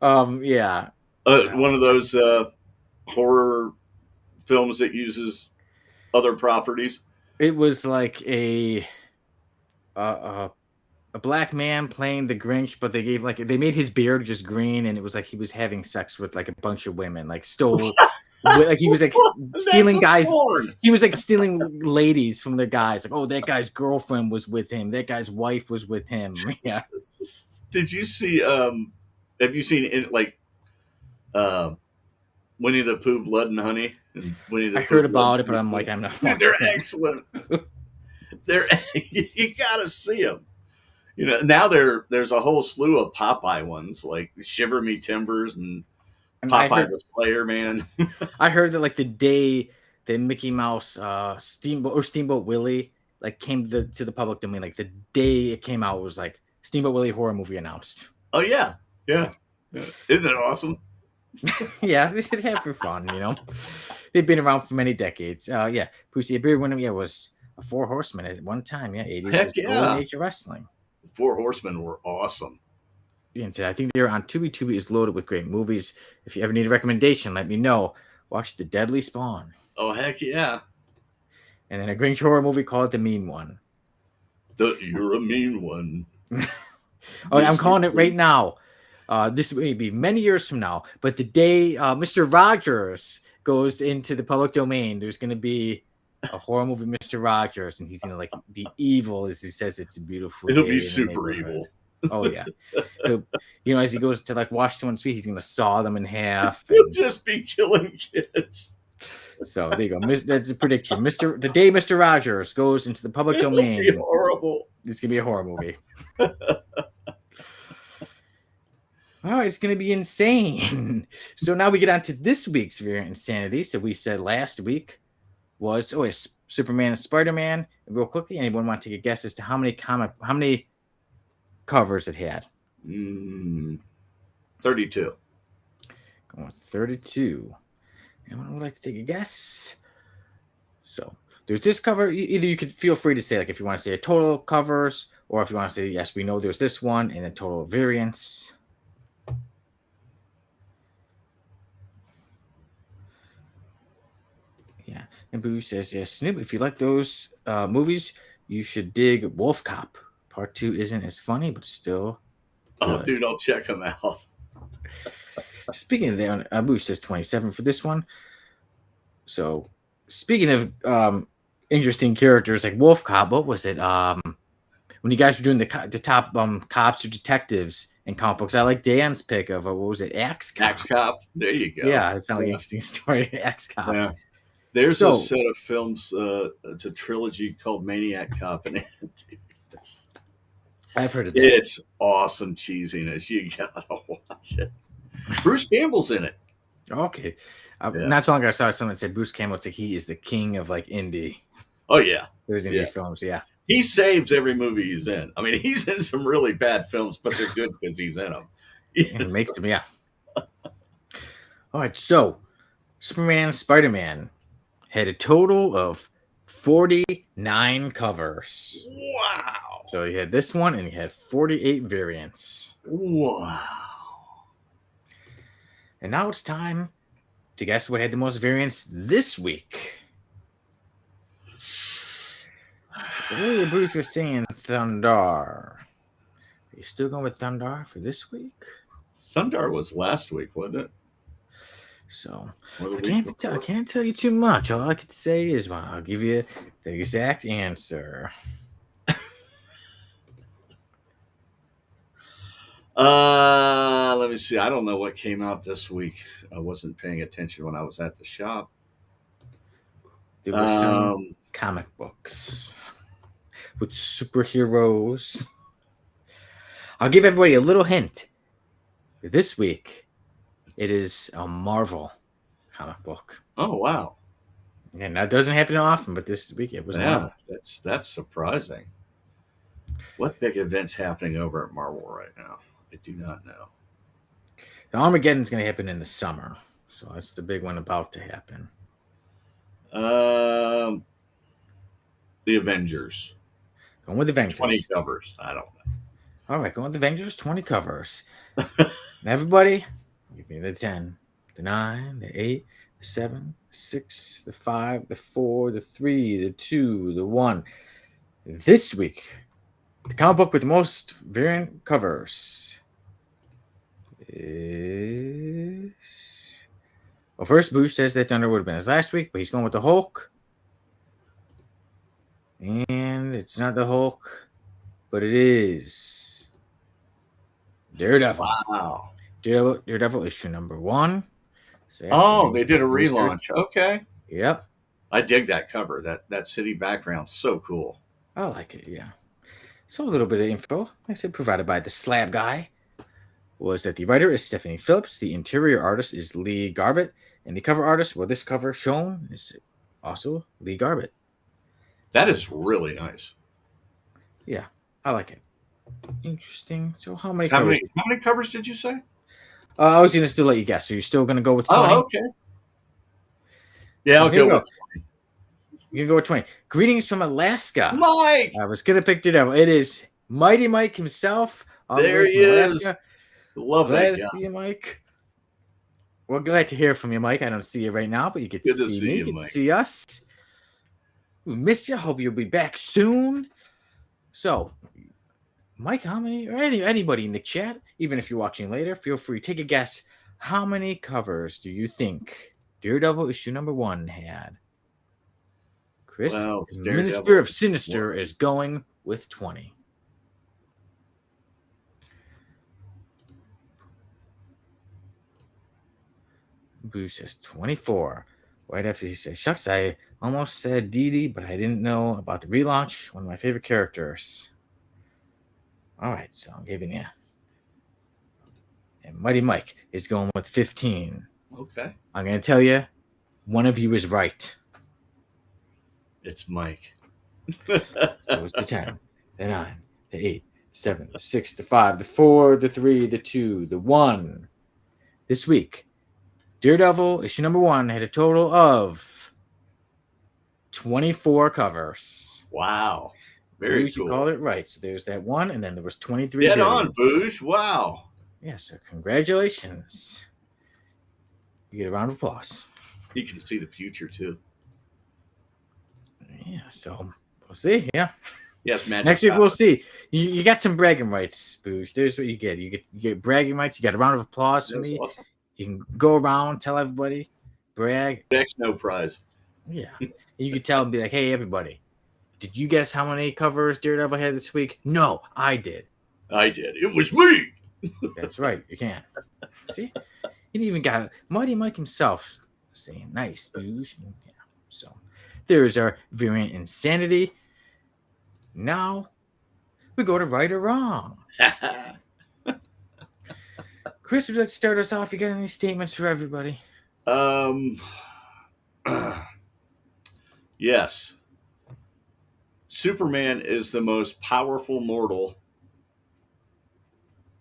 Yeah. One of those horror films that uses other properties. It was like a black man playing the Grinch, but they made his beard just green, and it was like he was having sex with like a bunch of women, like stole, like he was like stealing guys. He was like stealing ladies from the guys. Like, oh, that guy's girlfriend was with him. That guy's wife was with him. Yeah. Did you see? Have you seen it like Winnie the Pooh, Blood and Honey? And I heard about it, but I'm like, I'm not. Dude, they're excellent. You gotta see them. Now there's a whole slew of Popeye ones, like Shiver Me Timbers and Popeye the Slayer Man. I heard that like the day that Mickey Mouse Steamboat Willie like came to the public domain, like the day it came out was like Steamboat Willie horror movie announced. Oh yeah. Isn't it awesome? Yeah, they should have for fun, They've been around for many decades. Pussy Beer winner, was a Four Horsemen at one time. 80s. Heck was the golden age of wrestling. Four Horsemen were awesome. And I think they're on Tubi. Tubi is loaded with great movies. If you ever need a recommendation, let me know. Watch The Deadly Spawn. Oh, heck yeah. And then a Grinch horror movie called The Mean One. You're a mean one. I'm calling it right now. This may be many years from now, but the day Mr. Rogers goes into the public domain, there's going to be a horror movie, Mr. Rogers, and he's going to like be evil as he says it's a beautiful. It'll be super evil. Oh yeah, as he goes to like wash someone's feet, he's going to saw them in half. He'll just be killing kids. So there you go. That's a prediction. The day Mr. Rogers goes into the public domain, be horrible. It's going to be a horror movie. All right, it's going to be insane. So now we get on to this week's Variant Insanity. So we said last week was Superman and Spider-Man. And real quickly, anyone want to take a guess as to how many covers it had? 32. Going with 32. Anyone would like to take a guess? So there's this cover. Either you could feel free to say, like, if you want to say a total covers, or if you want to say, yes, we know there's this one, and a total variants. Yeah, and Boo says, yes, Snoop, if you like those movies, you should dig Wolf Cop. Part 2 isn't as funny, but still good. Oh, dude, I'll check them out. Speaking of that, Boo says 27 for this one. So, speaking of interesting characters like Wolf Cop, what was it? When you guys were doing the top cops or detectives in comic books, I like Dan's pick of, what was it, Axe Cop? Axe Cop, there you go. Yeah, it sounds like an interesting story, Axe Cop. Yeah. There's a set of films, it's a trilogy called Maniac Cop, and I've heard of that. It's awesome cheesiness. You gotta watch it. Bruce Campbell's in it. Okay. Not so long ago, I saw someone that said Bruce Campbell, he is the king of like indie. Oh, yeah. There's indie films, yeah. He saves every movie he's in. I mean, he's in some really bad films, but they're good because he's in them. It makes them, yeah. All right, so Superman, Spider-Man had a total of 49 covers. Wow. So you had this one, and you had 48 variants. Wow. And now it's time to guess what had the most variants this week. Earlier, Bruce was saying Thundar. Are you still going with Thundar for this week? Thundar was last week, wasn't it? So I can't tell you too much. All I can say is, well, I'll give you the exact answer. Let me see. I don't know what came out this week. I wasn't paying attention when I was at the shop. There were some comic books with superheroes. I'll give everybody a little hint. This week, it is a Marvel comic book. Oh, wow. And that doesn't happen often, but this week it was Marvel. That's surprising. What big event's happening over at Marvel right now? I do not know. The Armageddon's going to happen in the summer, so that's the big one about to happen. The Avengers. Going with Avengers. 20 covers. I don't know. All right, going with Avengers, 20 covers. Everybody, give me the 10, the 9, the 8, the 7, the 6, the 5, the 4, the 3, the 2, the 1. This week, the comic book with the most variant covers is... Well, first, Boosh says that Thunder would have been his last week, but he's going with the Hulk. And it's not the Hulk, but it is Daredevil. Wow. Daredevil issue number 1. So they did a relaunch. Okay. Yep. I dig that cover. That city background's so cool. I like it, yeah. So a little bit of info, like I said, provided by the Slab Guy, was that the writer is Stephanie Phillips, the interior artist is Lee Garbett, and the cover artist, well, this cover shown is also Lee Garbett. That is really nice. Yeah, I like it. Interesting. So how many covers? How many covers did you say? I was going to still let you guess. So you're still going to go with 20? Oh, okay. Yeah, I'll go with 20. You can go with 20. Greetings from Alaska. Mike! I was going to pick Daredevil. It is Mighty Mike himself. There he is. Love glad that to guy. see you, Mike. Well, glad to hear from you, Mike. I don't see you right now, but you get to see me. You get to see us. We missed you. Hope you'll be back soon. So, Mike, how many, or anybody in the chat, even if you're watching later, feel free. Take a guess. How many covers do you think Daredevil issue number 1 had? Chris, Minister of Sinister is going with 20. Boo says 24. Right after he says, shucks, I almost said Dee Dee, but I didn't know about the relaunch. One of my favorite characters. All right, so I'm giving you. And Mighty Mike is going with 15. Okay. I'm going to tell you, one of you is right. It's Mike. So it's the 10, the 9, the 8, the 7, the 6, the 5, the 4, the 3, the 2, the 1. This week, Daredevil issue number 1 had a total of 24 covers. Wow. Very Boosh, cool. You called it right. So there's that 1, and then there was 23. Dead on, Boosh. Wow. Yeah, so congratulations. You get a round of applause. He can see the future, too. Yeah, so we'll see. Yeah. Yes, magic. Next week we'll see. You got some bragging rights, Boosh. There's what you get. You get bragging rights. You got a round of applause from me. Awesome. You can go around, tell everybody, brag. Next, no prize. Yeah. You can tell and be like, hey, everybody, did you guess how many covers Daredevil had this week? No, I did. I did. It was me. That's right. You can. See? He even got Mighty Mike himself saying, nice, Boosh. Yeah. So there's our variant insanity. Now we go to right or wrong. Chris, would you like to start us off? You got any statements for everybody? Yes. Superman is the most powerful mortal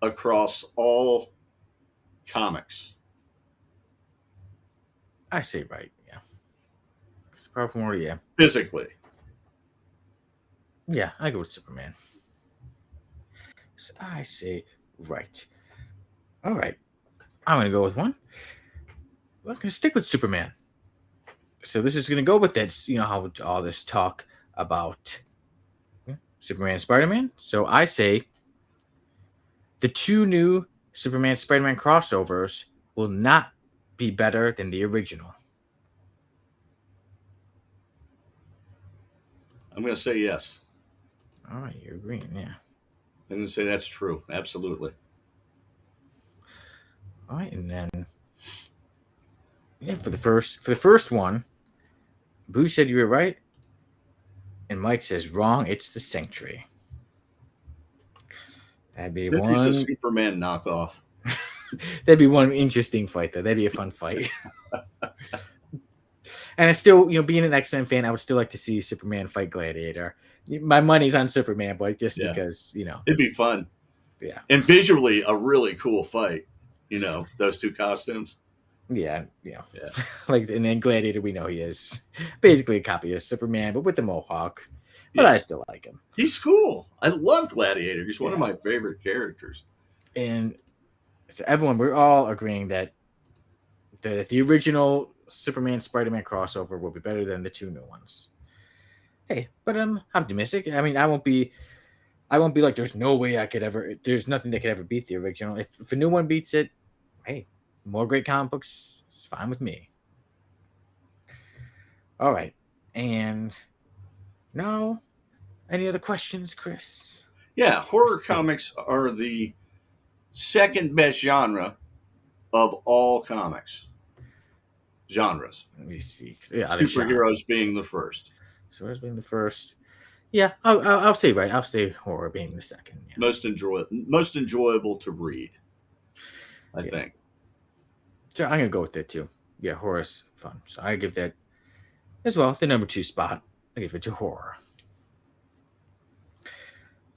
across all comics. I say right, yeah. It's a powerful mortal, yeah. Physically. Yeah, I go with Superman. So I say right. All right. I'm going to go with one. I'm going to stick with Superman. So this is going to go with that. You know how all this talk about Superman and Spider-Man. So I say the two new Superman Spider-Man crossovers will not be better than the original. I'm going to say yes. All right, you're agreeing, yeah. I'm going to say that's true. Absolutely. All right, and then for the first one, Boo said you were right, and Mike says wrong. It's the Sanctuary. That'd be Sentry's a Superman knockoff. That'd be one interesting fight, though. That'd be a fun fight. And I still, being an X-Men fan, I would still like to see Superman fight Gladiator. My money's on Superman, but just because, It'd be fun. Yeah. And visually, a really cool fight. Those two costumes. Yeah. Like, and then Gladiator, we know he is basically a copy of Superman, but with the mohawk. But I still like him. He's cool. I love Gladiator. He's one of my favorite characters. And so everyone, we're all agreeing that the original Superman Spider-Man crossover will be better than the two new ones. Hey, but I'm optimistic. I mean, I won't be like there's nothing that could ever beat the original. If a new one beats it, hey, more great comic books, it's fine with me. All right. And now, any other questions, Chris? Yeah, horror comics are the second best genre of all comics genres. Let me see. Yeah, superheroes being the first. Superheroes being the first. Yeah, I'll say right. I'll say horror being the second. Yeah. Most enjoyable to read, I think. So I'm gonna go with that too. Yeah, horror's fun. So I give that as well the number 2 spot. I give it to horror.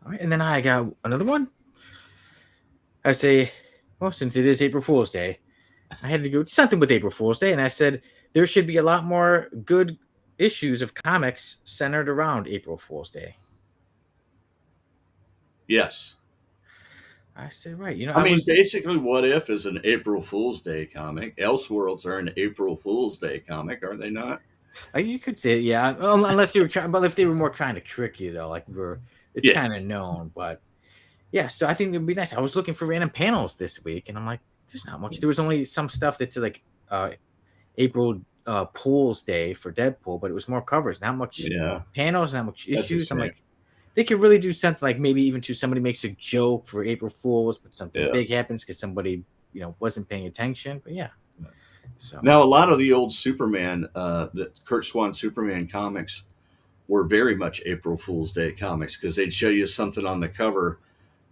All right, and then I got another one. I say, well, since it is April Fool's Day, I had to go something with April Fool's Day, and I said there should be a lot more good issues of comics centered around April Fool's Day. Yes. I said, right. Basically, What If is an April Fool's Day comic. Elseworlds are an April Fool's Day comic, are they not? You could say, yeah. Unless they were trying, but if they were more trying to trick you, though, it's kind of known. But yeah, so I think it'd be nice. I was looking for random panels this week, and I'm like, there's not much. There was only some stuff that said like April Fool's Day for Deadpool, but it was more covers, not much panels, not much issues. I'm like, they could really do something like maybe even somebody makes a joke for April Fools, but something big happens because somebody wasn't paying attention. But yeah. So now a lot of the old Superman, the Kurt Swan Superman comics, were very much April Fool's Day comics because they'd show you something on the cover,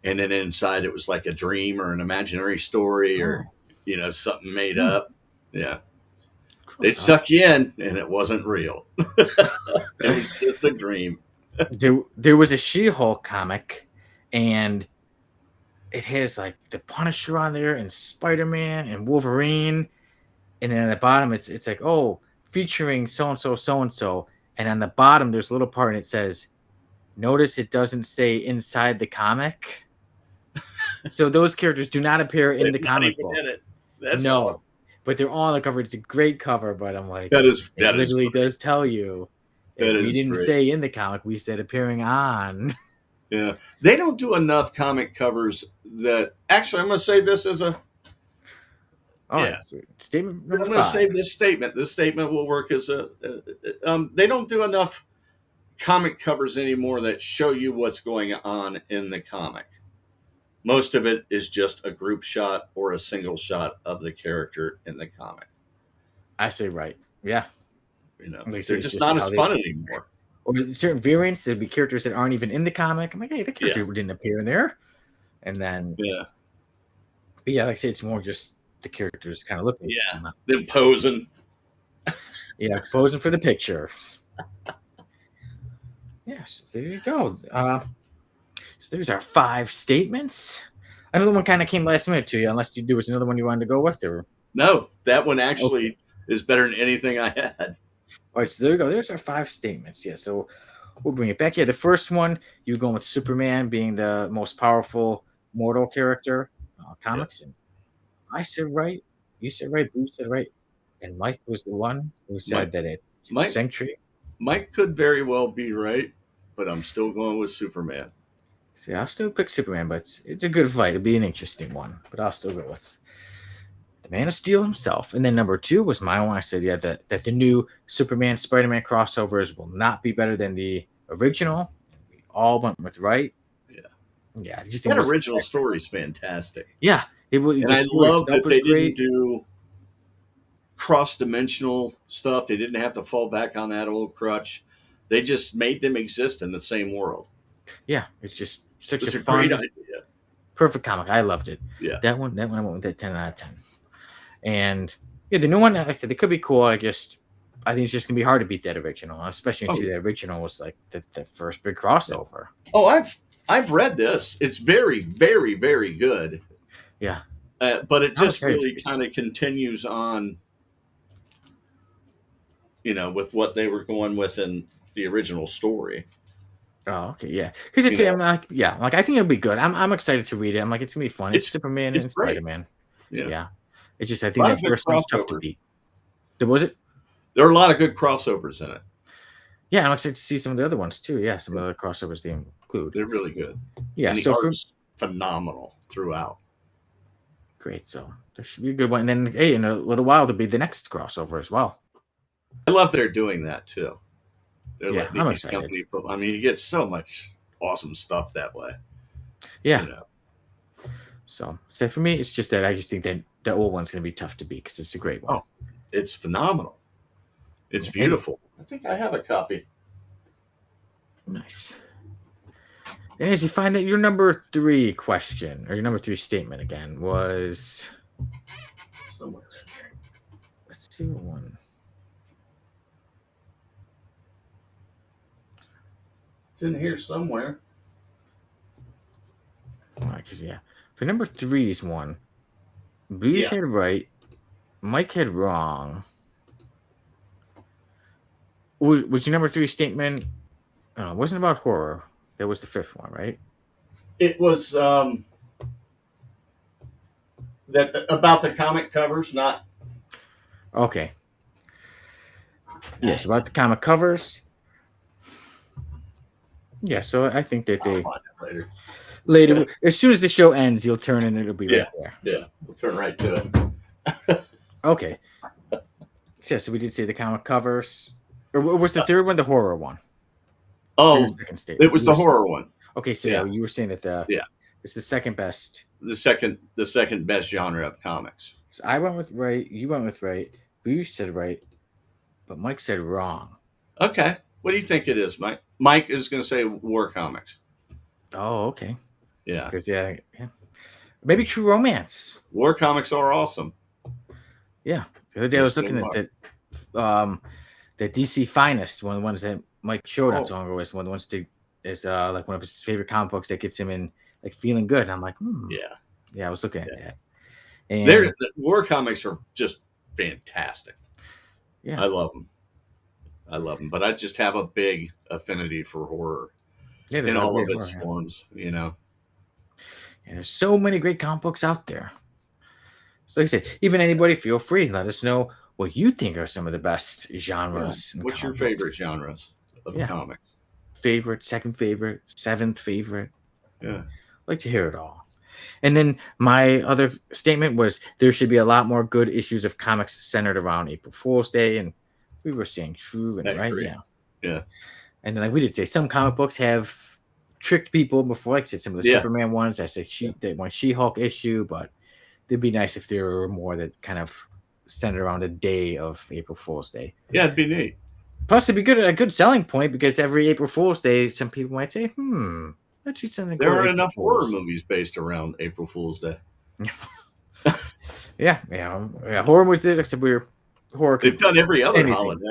and then inside it was like a dream or an imaginary story or something made up. Yeah. They'd suck you in, and it wasn't real. It was just a dream. There was a She-Hulk comic, and it has like the Punisher on there, and Spider-Man, and Wolverine, and then at the bottom it's like, oh, featuring so and so, and on the bottom there's a little part and it says, notice it doesn't say inside the comic. So those characters do not appear in the comic book. That's awesome. But they're all on the cover. It's a great cover, but I'm like, it literally does tell you. We didn't say in the comic, we said appearing on. Yeah. They don't do enough comic covers that actually I'm gonna say this as a statement. I'm gonna save this statement. This statement will work as they don't do enough comic covers anymore that show you what's going on in the comic. Most of it is just a group shot or a single shot of the character in the comic. I say right. Yeah. They're just not as fun anymore. Or certain variants, there'd be characters that aren't even in the comic. I'm like, hey, the character didn't appear in there. And then, but like I say, it's more just the characters kind of looking. Yeah. Them posing. Posing for the picture. Yes, there you go. So there's our 5 statements. Another one kind of came last minute to you, unless there was another one you wanted to go with. No, that one actually is better than anything I had. All right, so there you go. There's our 5 statements. Yeah, so we'll bring it back. Yeah, the first one, you're going with Superman being the most powerful mortal character comics. I said right. You said right. Boo said right. And Mike was the one who said Mike, that it's Mike, Century. Mike could very well be right, but I'm still going with Superman. See, I'll still pick Superman, but it's a good fight. It'd be an interesting one. But I'll still go with the Man of Steel himself. And then number 2 was my one. I said, yeah, that the new Superman Spider-Man crossovers will not be better than the original. We all went with right. Yeah. Yeah. I just think That original story is fantastic. Yeah. And I love that they didn't do cross-dimensional stuff. They didn't have to fall back on that old crutch. They just made them exist in the same world. Yeah. It's just such a fun, great idea. Perfect comic. I loved it. Yeah. That one I went with that 10 out of 10. And yeah, the new one, like I said, it could be cool. I think it's just gonna be hard to beat that original, especially the original was like the first big crossover. Oh, I've read this. It's very, very, very good. Yeah. But it just really kind of continues on, with what they were going with in the original story. Oh, okay, yeah. Because it's I think it'll be good. I'm excited to read it. I'm like, it's gonna be fun. It's Superman and Spider-Man. Yeah. It's just I think that first one's tough to beat. Was it? There are a lot of good crossovers in it. Yeah, I'm excited to see some of the other ones too. Yeah, some of the crossovers they include. They're really good. Yeah, and the art's phenomenal throughout. Great. So there should be a good one. And then in a little while there'll be the next crossover as well. I love they're doing that too. They're letting these companies you get so much awesome stuff that way. Yeah. So for me, it's just that I just think that the old one's going to be tough to beat because it's a great one. Oh, it's phenomenal. It's beautiful. I think I have a copy. Nice. And as you find that your number 3 question or your number 3 statement again was somewhere in there. Let's see what one. It's in here somewhere. Because for number 3's one, Boosh had right, Mike had wrong. Was your number 3 statement? It wasn't about horror. That was the 5th one, right? It was about the comic covers, not. Okay. Yes, about the comic covers. Yeah, so I think that I'll find it later, as soon as the show ends, you'll turn and it'll be right there. Yeah, we'll turn right to it. Okay. So we did say the comic covers. Or was the third one the horror one? Oh, it was the horror one. Okay, so you were saying that it's the second best. The second best genre of comics. So I went with right. You went with right. You said right, but Mike said wrong. Okay, what do you think it is, Mike? Mike is going to say war comics. Oh, okay. Yeah, because maybe True Romance. War comics are awesome. Yeah, the other day I was looking at that. The DC Finest, one of the ones that Mike showed not too long ago, is one of the ones is like one of his favorite comic books that gets him in like feeling good. And I'm like, yeah, I was looking at that. And the war comics are just fantastic. Yeah, I love them, but I just have a big affinity for horror in all of its forms. And there's so many great comic books out there. So like I said, even anybody, feel free to let us know what you think are some of the best genres. Yeah. What's your favorite genres of comics? Favorite, second favorite, seventh favorite. Yeah. I'd like to hear it all. And then my other statement was there should be a lot more good issues of comics centered around April Fool's Day. And we were saying true and right. Yeah. Yeah. And then like we did say some comic books have tricked people before. Like I said, some of the Superman ones. I said that one She-Hulk issue, but it'd be nice if there were more that kind of centered around the day of April Fool's Day. Yeah, it'd be neat. Plus, it'd be a good selling point because every April Fool's Day, some people might say, let's do something. There aren't enough horror movies based around April Fool's Day. yeah. Horror movies, except we're horror. They've done every other holiday.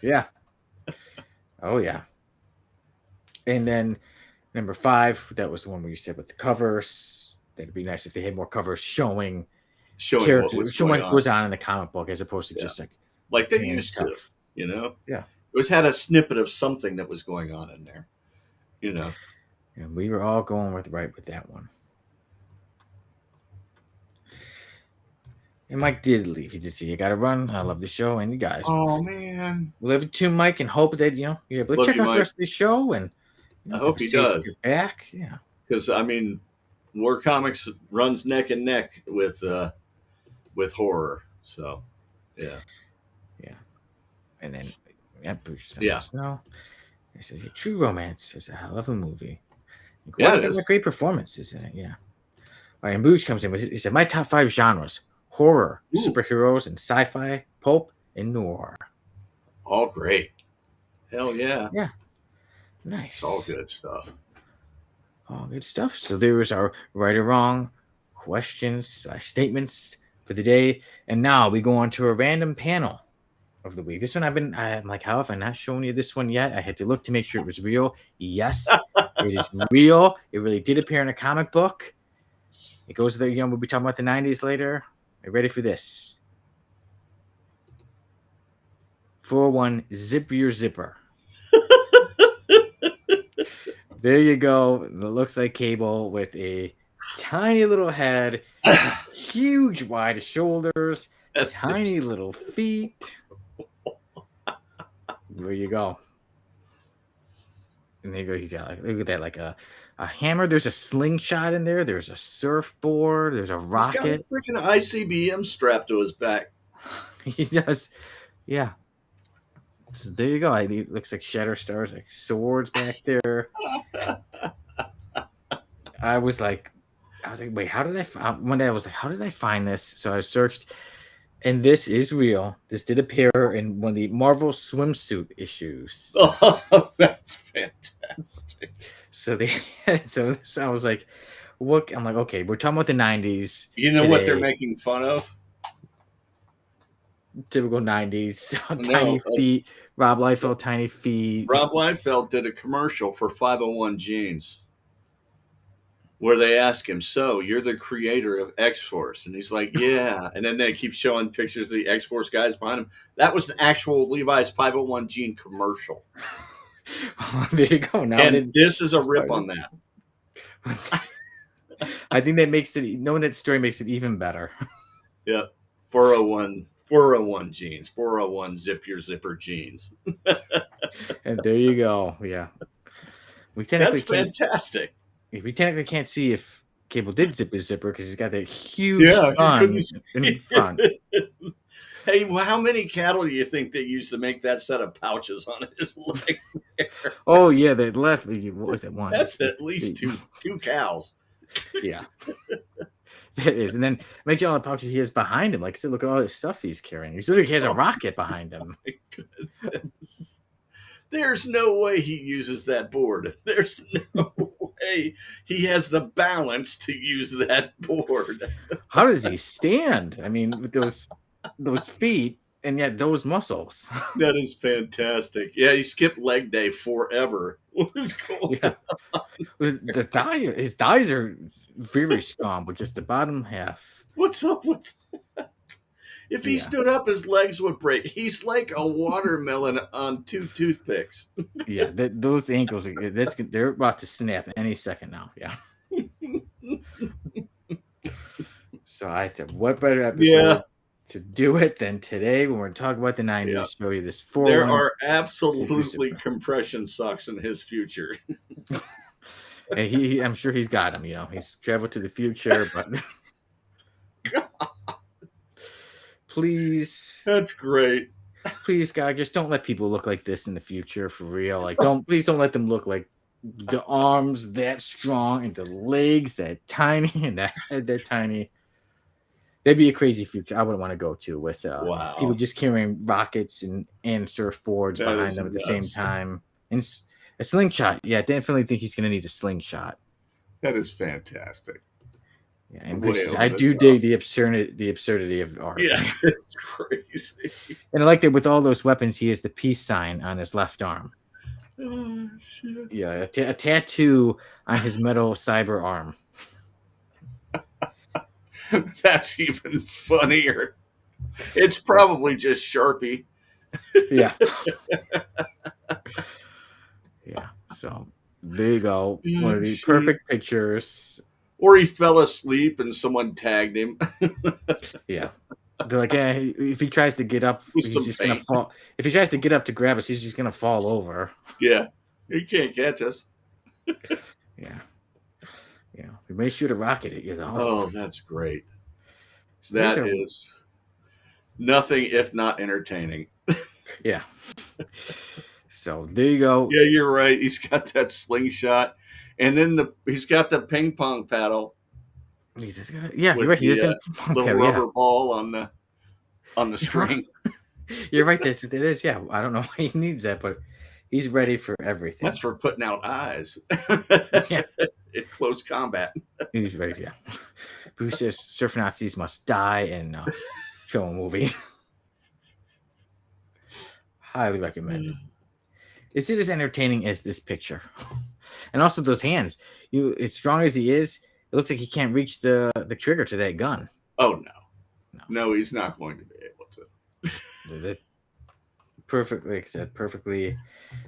Yeah. Oh, yeah. And then number 5, that was the one where you said with the covers. That'd be nice if they had more covers showing what goes on in the comic book as opposed to just like they used to, Yeah. It was had a snippet of something that was going on in there, And we were all going with that one. And Mike did leave. He did say, "You got to run. I love the show, and you guys." Oh man, we love you too, Mike, and hope that you're able to love check you, out the Mike. rest of the show and I hope have a he safe does. trip back. Yeah, because I mean, War Comics runs neck and neck with horror. So, yeah. And then Bruce Yeah. says, "No." He says, "True Romance is a hell of a movie. Yeah, Quite a great performance, isn't it?" Yeah. All right, and Booch comes in with, he said, "My top 5 genres: horror, superheroes, and sci-fi, pulp, and noir." All great. Hell yeah. Yeah. Nice. It's all good stuff. All good stuff. So there was our right or wrong questions, statements for the day. And now we go on to a random panel of the week. This one I'm like, how have I not shown you this one yet? I had to look to make sure it was real. Yes, it is real. It really did appear in a comic book. It goes there, we'll be talking about the 90s later. Are you ready for this? 401 Zip Your Zipper. There you go. It looks like Cable with a tiny little head, huge wide shoulders, tiny little feet. There you go. And there you go. He's got look at that, like a hammer. There's a slingshot in there. There's a surfboard. There's a rocket. He's got a freaking ICBM strapped to his back. He does. Yeah. So there you go. It looks like Shatterstars, like swords back there. I was like, wait, how did I find? One day I was like, how did I find this? So I searched, and this is real. This did appear in one of the Marvel swimsuit issues. Oh, that's fantastic. So I was like, what? I'm like, okay, we're talking about the 90s. You know what they're making fun of? Typical 90s. Tiny feet. Rob Liefeld, tiny feet. Rob Liefeld did a commercial for 501 Jeans where they ask him, "So you're the creator of X-Force?" And he's like, "Yeah." And then they keep showing pictures of the X-Force guys behind him. That was an actual Levi's 501 Jean commercial. There you go. Now and this is a rip on that. I think that makes it, knowing that story makes it even better. Yeah. 401 jeans, 401 Zip Your Zipper jeans. And there you go. Yeah. That's fantastic. We technically can't see if Cable did zip his zipper because he's got that huge gun in front. Hey, well, how many cattle do you think they used to make that set of pouches on his leg? Oh, yeah, they left. What was that one? That's at least two cows. Yeah. It is. And then make all the pouches he has behind him. Like I said, look at all this stuff he's carrying. He literally has a rocket behind him. My goodness. There's no way he uses that board. There's no way he has the balance to use that board. How does he stand? I mean, with those feet and yet those muscles. That is fantastic. Yeah, he skipped leg day forever. What is going on? His thighs are very strong, but just the bottom half. What's up with that? If he stood up, his legs would break. He's like a watermelon on 2 toothpicks. Yeah, those ankles, they're about to snap any second now. Yeah. So I said, what better episode to do it than today when we're talking about the 90s? Yeah. Show you this 4-1. There are absolutely compression socks in his future. And I'm sure he's got them. He's traveled to the future, but please, that's great. Please, God, just don't let people look like this in the future for real. Like, please don't let them look like the arms that strong and the legs that tiny and the head that tiny. That'd be a crazy future I wouldn't want to go to with people just carrying rockets and surfboards behind them at the same time. And a slingshot. Yeah, I definitely think he's going to need a slingshot. That is fantastic. Yeah, and I do dig the absurdity of art. Yeah, it's crazy. And I like that with all those weapons, he has the peace sign on his left arm. Oh, shit. Yeah, a tattoo on his metal cyber arm. That's even funnier. It's probably just Sharpie. Yeah. Yeah. So there you go. One of the perfect pictures. Or he fell asleep and someone tagged him. Yeah. They're like, yeah, if he tries to get up, With he's some just gonna paint. fall. If he tries to get up to grab us, he's just gonna fall over. Yeah, you can't catch us. Yeah, we may shoot a rocket at you though. Oh, that's great. So That is nothing if not entertaining. Yeah. So there you go. Yeah, you're right. He's got that slingshot, and then he's got the ping pong paddle. He's just gonna, yeah, With you're right. He the doesn't little rubber ball on the string. You're right. That is. Yeah, I don't know why he needs that, but he's ready for everything. That's for putting out eyes. Yeah. In close combat. He's ready. Yeah. Bruce says surf Nazis must die in show a movie. Highly recommend. Is it as entertaining as this picture? And also those hands. As strong as he is, it looks like he can't reach the trigger to that gun. Oh no, he's not going to be able to. Perfectly, like I said, perfectly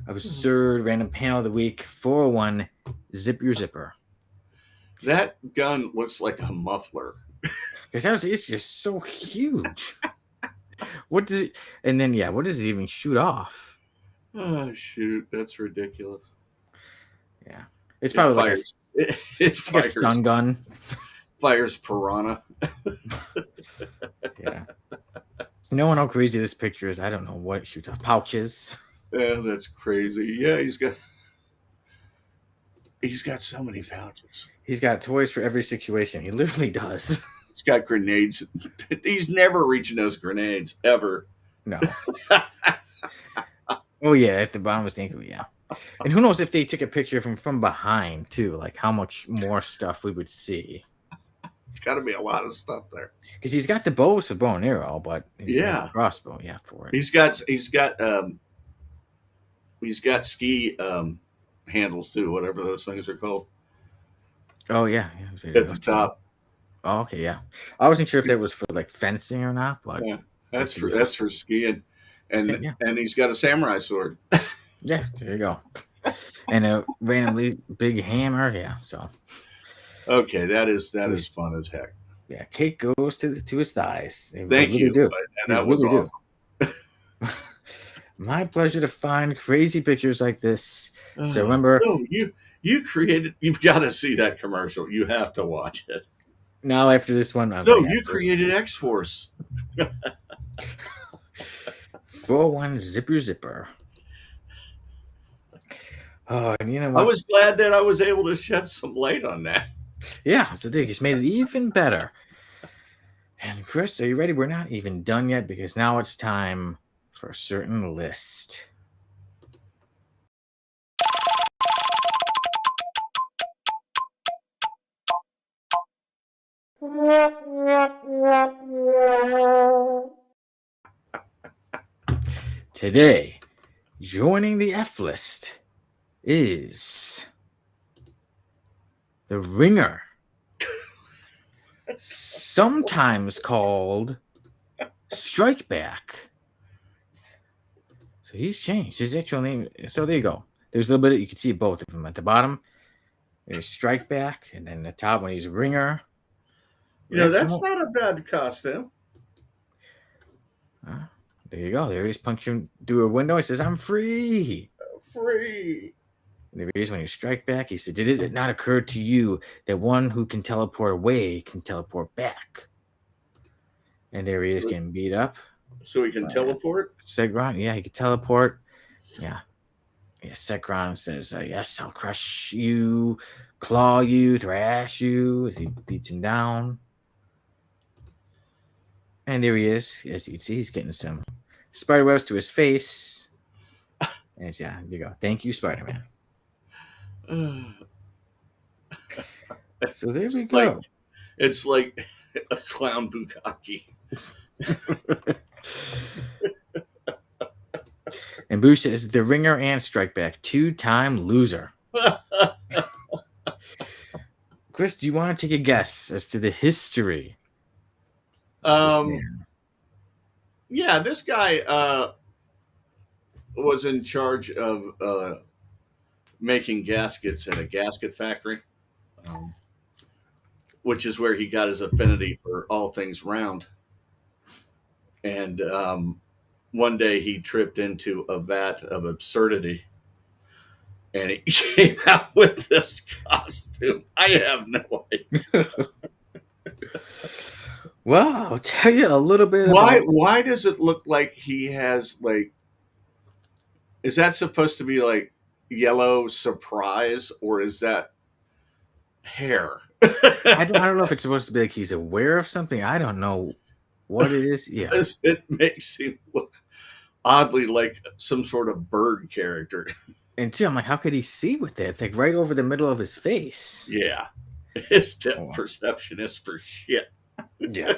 absurd random panel of the week. 401 Zip Your Zipper. That gun looks like a muffler. Because it's just so huge. What does it? And then what does it even shoot off? Oh shoot, that's ridiculous. Yeah, it's probably like a stun gun. Fires piranha. Yeah. No one how crazy this picture is. I don't know what it shoots off. Pouches. Yeah, that's crazy. Yeah, he's got so many pouches. He's got toys for every situation. He literally does. He's got grenades. He's never reaching those grenades ever. No. Oh yeah, at the bottom of his ankle. Yeah. And who knows if they took a picture of him from behind too, like how much more stuff we would see. It's got to be a lot of stuff there. Because he's got the bows for bow and arrow, but he's got the crossbow, for it. He's got ski handles too, whatever those things are called. Oh yeah. At the top. Oh, okay, yeah. I wasn't sure if that was for like fencing or not, but yeah, that's for skiing, and he's got a samurai sword. Yeah, there you go, and a randomly big hammer. Yeah, so. Okay, that is fun as heck. Yeah, cake goes to his thighs. Thank you. Do. And that was awesome. My pleasure to find crazy pictures like this. So remember, you've got to see that commercial. You have to watch it. Now after this one, you created X-Force. 401 Zipper. Oh, and you know what? I was glad that I was able to shed some light on that. Yeah, so they just made it even better. And Chris, are you ready? We're not even done yet because now it's time for a certain list. Today, joining the F list is the Ringer, sometimes called Strike Back. So he's changed his actual name. So there you go. There's a little bit. You can see both of them at the bottom. There's Strike Back, and then the top one he's Ringer. That's not a bad costume. There you go. There he's punching through a window. He says, "I'm free." Free. And there he is when you strike back. He said, "Did it not occur to you that one who can teleport away can teleport back?" And there he is getting beat up. So he can teleport? Segron, yeah, he can teleport. Yeah. Segron says, "Yes, I'll crush you, claw you, thrash you," as he beats him down. And there he is. As you can see, he's getting some spider webs to his face. And there you go. Thank you, Spider-Man. So there we go. It's like a clown bukkake. And Bruce is the Ringer and Strike Back, 2-time loser. Chris, do you want to take a guess as to the history? Yeah, this guy was in charge of making gaskets at a gasket factory, which is where he got his affinity for all things round. And one day he tripped into a vat of absurdity and he came out with this costume. I have no idea. Well, I'll tell you a little bit about. Why does it look like he has like? Is that supposed to be like yellow surprise, or is that hair? I don't know if it's supposed to be like he's aware of something. I don't know what it is. Yeah. It makes him look oddly like some sort of bird character. And two, I'm like, how could he see with that? It's like right over the middle of his face. Yeah. His depth perception is for shit. Yeah.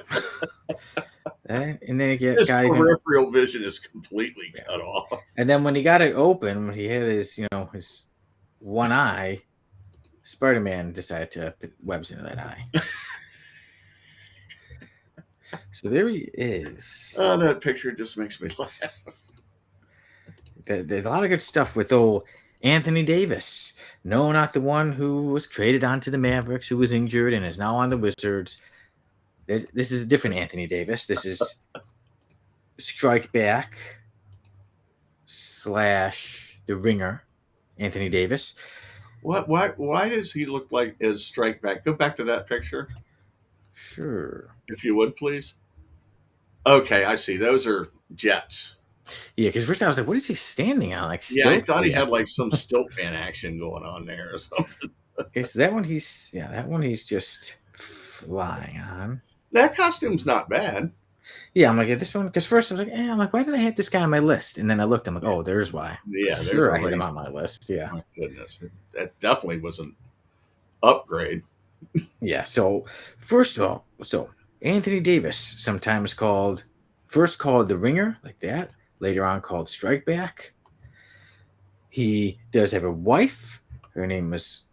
And then his peripheral vision is completely cut off. And then when he got it open, when he had his, his one eye, Spider-Man decided to put webs into that eye. So there he is. Oh, that picture just makes me laugh. There's a lot of good stuff with old Anthony Davis. No, not the one who was traded onto the Mavericks, who was injured and is now on the Wizards. This is a different Anthony Davis. This is Strike Back / The Ringer, Anthony Davis. What? Why does he look like as Strike Back? Go back to that picture. Sure. If you would, please. Okay, I see. Those are jets. Yeah, because first I was like, what is he standing on? Like, yeah, I thought he had like some Stiltman action going on there or something. Okay, so that one he's just flying on. That costume's not bad. Yeah, I'm like, this one, because first I was like, I'm like, why did I have this guy on my list? And then I looked, I'm like, oh, there's why. Yeah, there's I had him on my list. Yeah. My goodness. That definitely was an upgrade. Yeah, so first of all, Anthony Davis, sometimes first called The Ringer, like that, later on called Strike Back. He does have a wife. Her name is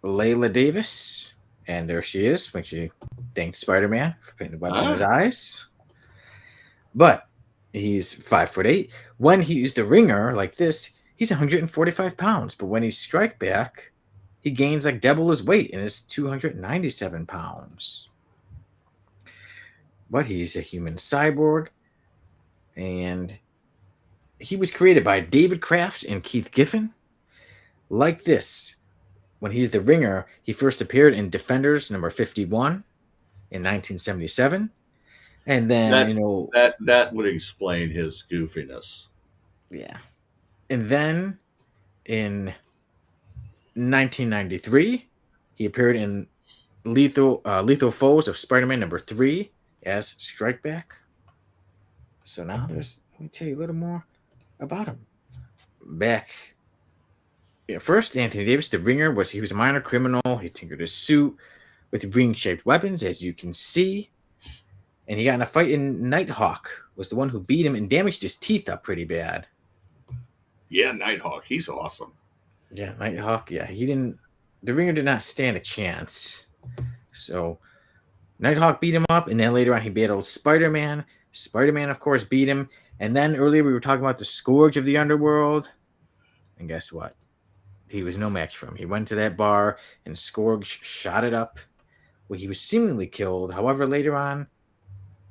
Layla Davis. And there she is when she thanked Spider-Man for putting the webs in his eyes. But he's 5'8". When he's the Ringer like this, he's 145 pounds. But when he's Strike Back, he gains like double his weight and is 297 pounds. But he's a human cyborg. And he was created by David Kraft and Keith Giffen. Like this. When he's the Ringer, he first appeared in Defenders number 51 in 1977. And then, that would explain his goofiness. Yeah. And then in 1993, he appeared in Lethal Foes of Spider-Man number 3 as Strike Back. So now let me tell you a little more about him. Back. Yeah, first, Anthony Davis, the Ringer, he was a minor criminal. He tinkered his suit with ring-shaped weapons, as you can see. And he got in a fight in Nighthawk, was the one who beat him and damaged his teeth up pretty bad. Yeah, Nighthawk, he's awesome. Yeah, Nighthawk, yeah. The Ringer did not stand a chance. So, Nighthawk beat him up, and then later on he battled Spider-Man. Spider-Man, of course, beat him. And then earlier we were talking about the Scourge of the Underworld. And guess what? He was no match for him. He went to that bar, and Scourge shot it up. Well, he was seemingly killed. However, later on,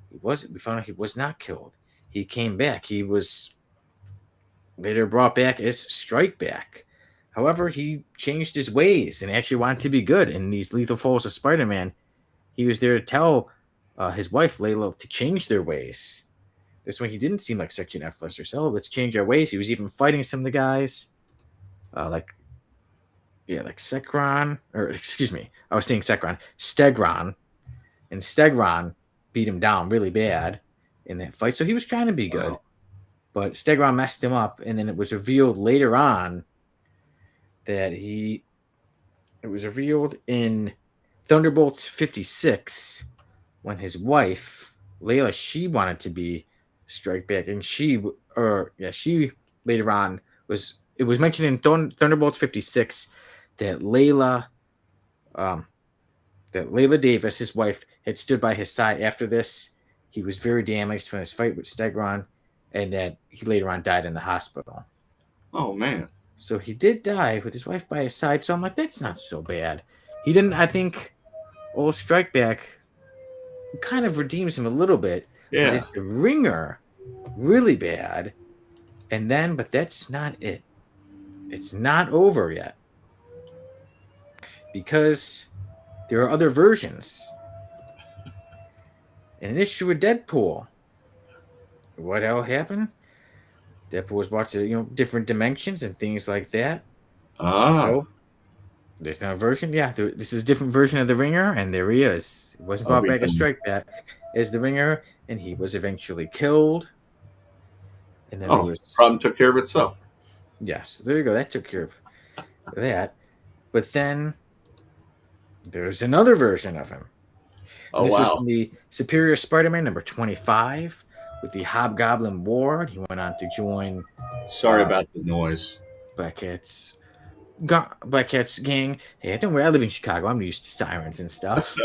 we found out he was not killed. He came back. He was later brought back as Strike Back. However, he changed his ways and actually wanted to be good. In these Lethal Foes of Spider-Man, he was there to tell his wife, Layla, to change their ways. This one, he didn't seem like such an F-lister. So let's change our ways. He was even fighting some of the guys, like Sekron, or excuse me, I was saying Sekron, Stegron, and Stegron beat him down really bad in that fight. So he was trying to be good, but Stegron messed him up, and then it was revealed later on that it was revealed in Thunderbolts 56 when his wife, Layla, she wanted to be Strike Back, and she later on it was mentioned in Thunderbolts 56 that Layla Davis, his wife, had stood by his side after this. He was very damaged from his fight with Stegron, and that he later on died in the hospital. Oh, man. So he did die with his wife by his side, so I'm like, that's not so bad. He didn't, I think, old Strike Back kind of redeems him a little bit. Yeah. But it's the Ringer really bad. And then, but that's not it. It's not over yet. Because there are other versions. In an issue with Deadpool, what hell happened? Deadpool was brought to different dimensions and things like that. So there's now a version. Yeah, this is a different version of the Ringer, and there he is. He wasn't brought back to strike back as the Ringer, and he was eventually killed. And then problem took care of itself. Yes, there you go. That took care of that. But then there's another version of him. This was in the Superior Spider-Man number 25 with the Hobgoblin War. He went on to join. Sorry about the noise. Black Cat's gang. Hey, don't worry. I live in Chicago. I'm used to sirens and stuff.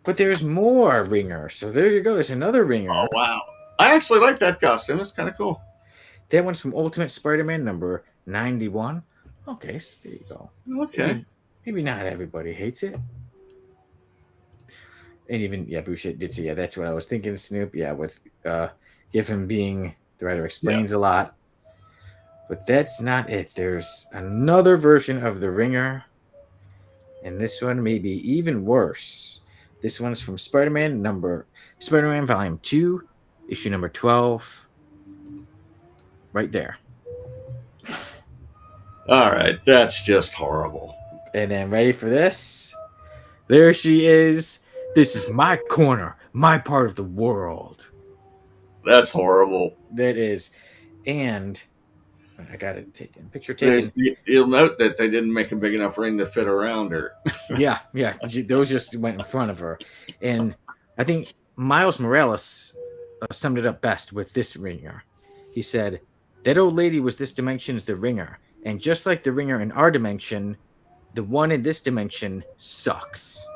But there's more Ringer. So there you go. There's another Ringer. Oh, wow. I actually like that costume. It's kind of cool. That one's from Ultimate Spider-Man number 91. Okay, so there you go. Okay. Maybe not everybody hates it. And even, Boucher did say, that's what I was thinking, Snoop. Yeah, with Giffen being the writer explains a lot. But that's not it. There's another version of the Ringer. And this one may be even worse. This one's from Spider-Man Volume 2, issue number 12. Right there. All right. That's just horrible. And then ready for this? There she is. This is my corner, my part of the world. That's horrible. That is. And I got it taken. Picture taken. You'll note that they didn't make a big enough ring to fit around her. Yeah. Those just went in front of her. And I think Miles Morales summed it up best with this Ringer. He said, that old lady was this dimension's the Ringer. And just like the Ringer in our dimension, the one in this dimension sucks.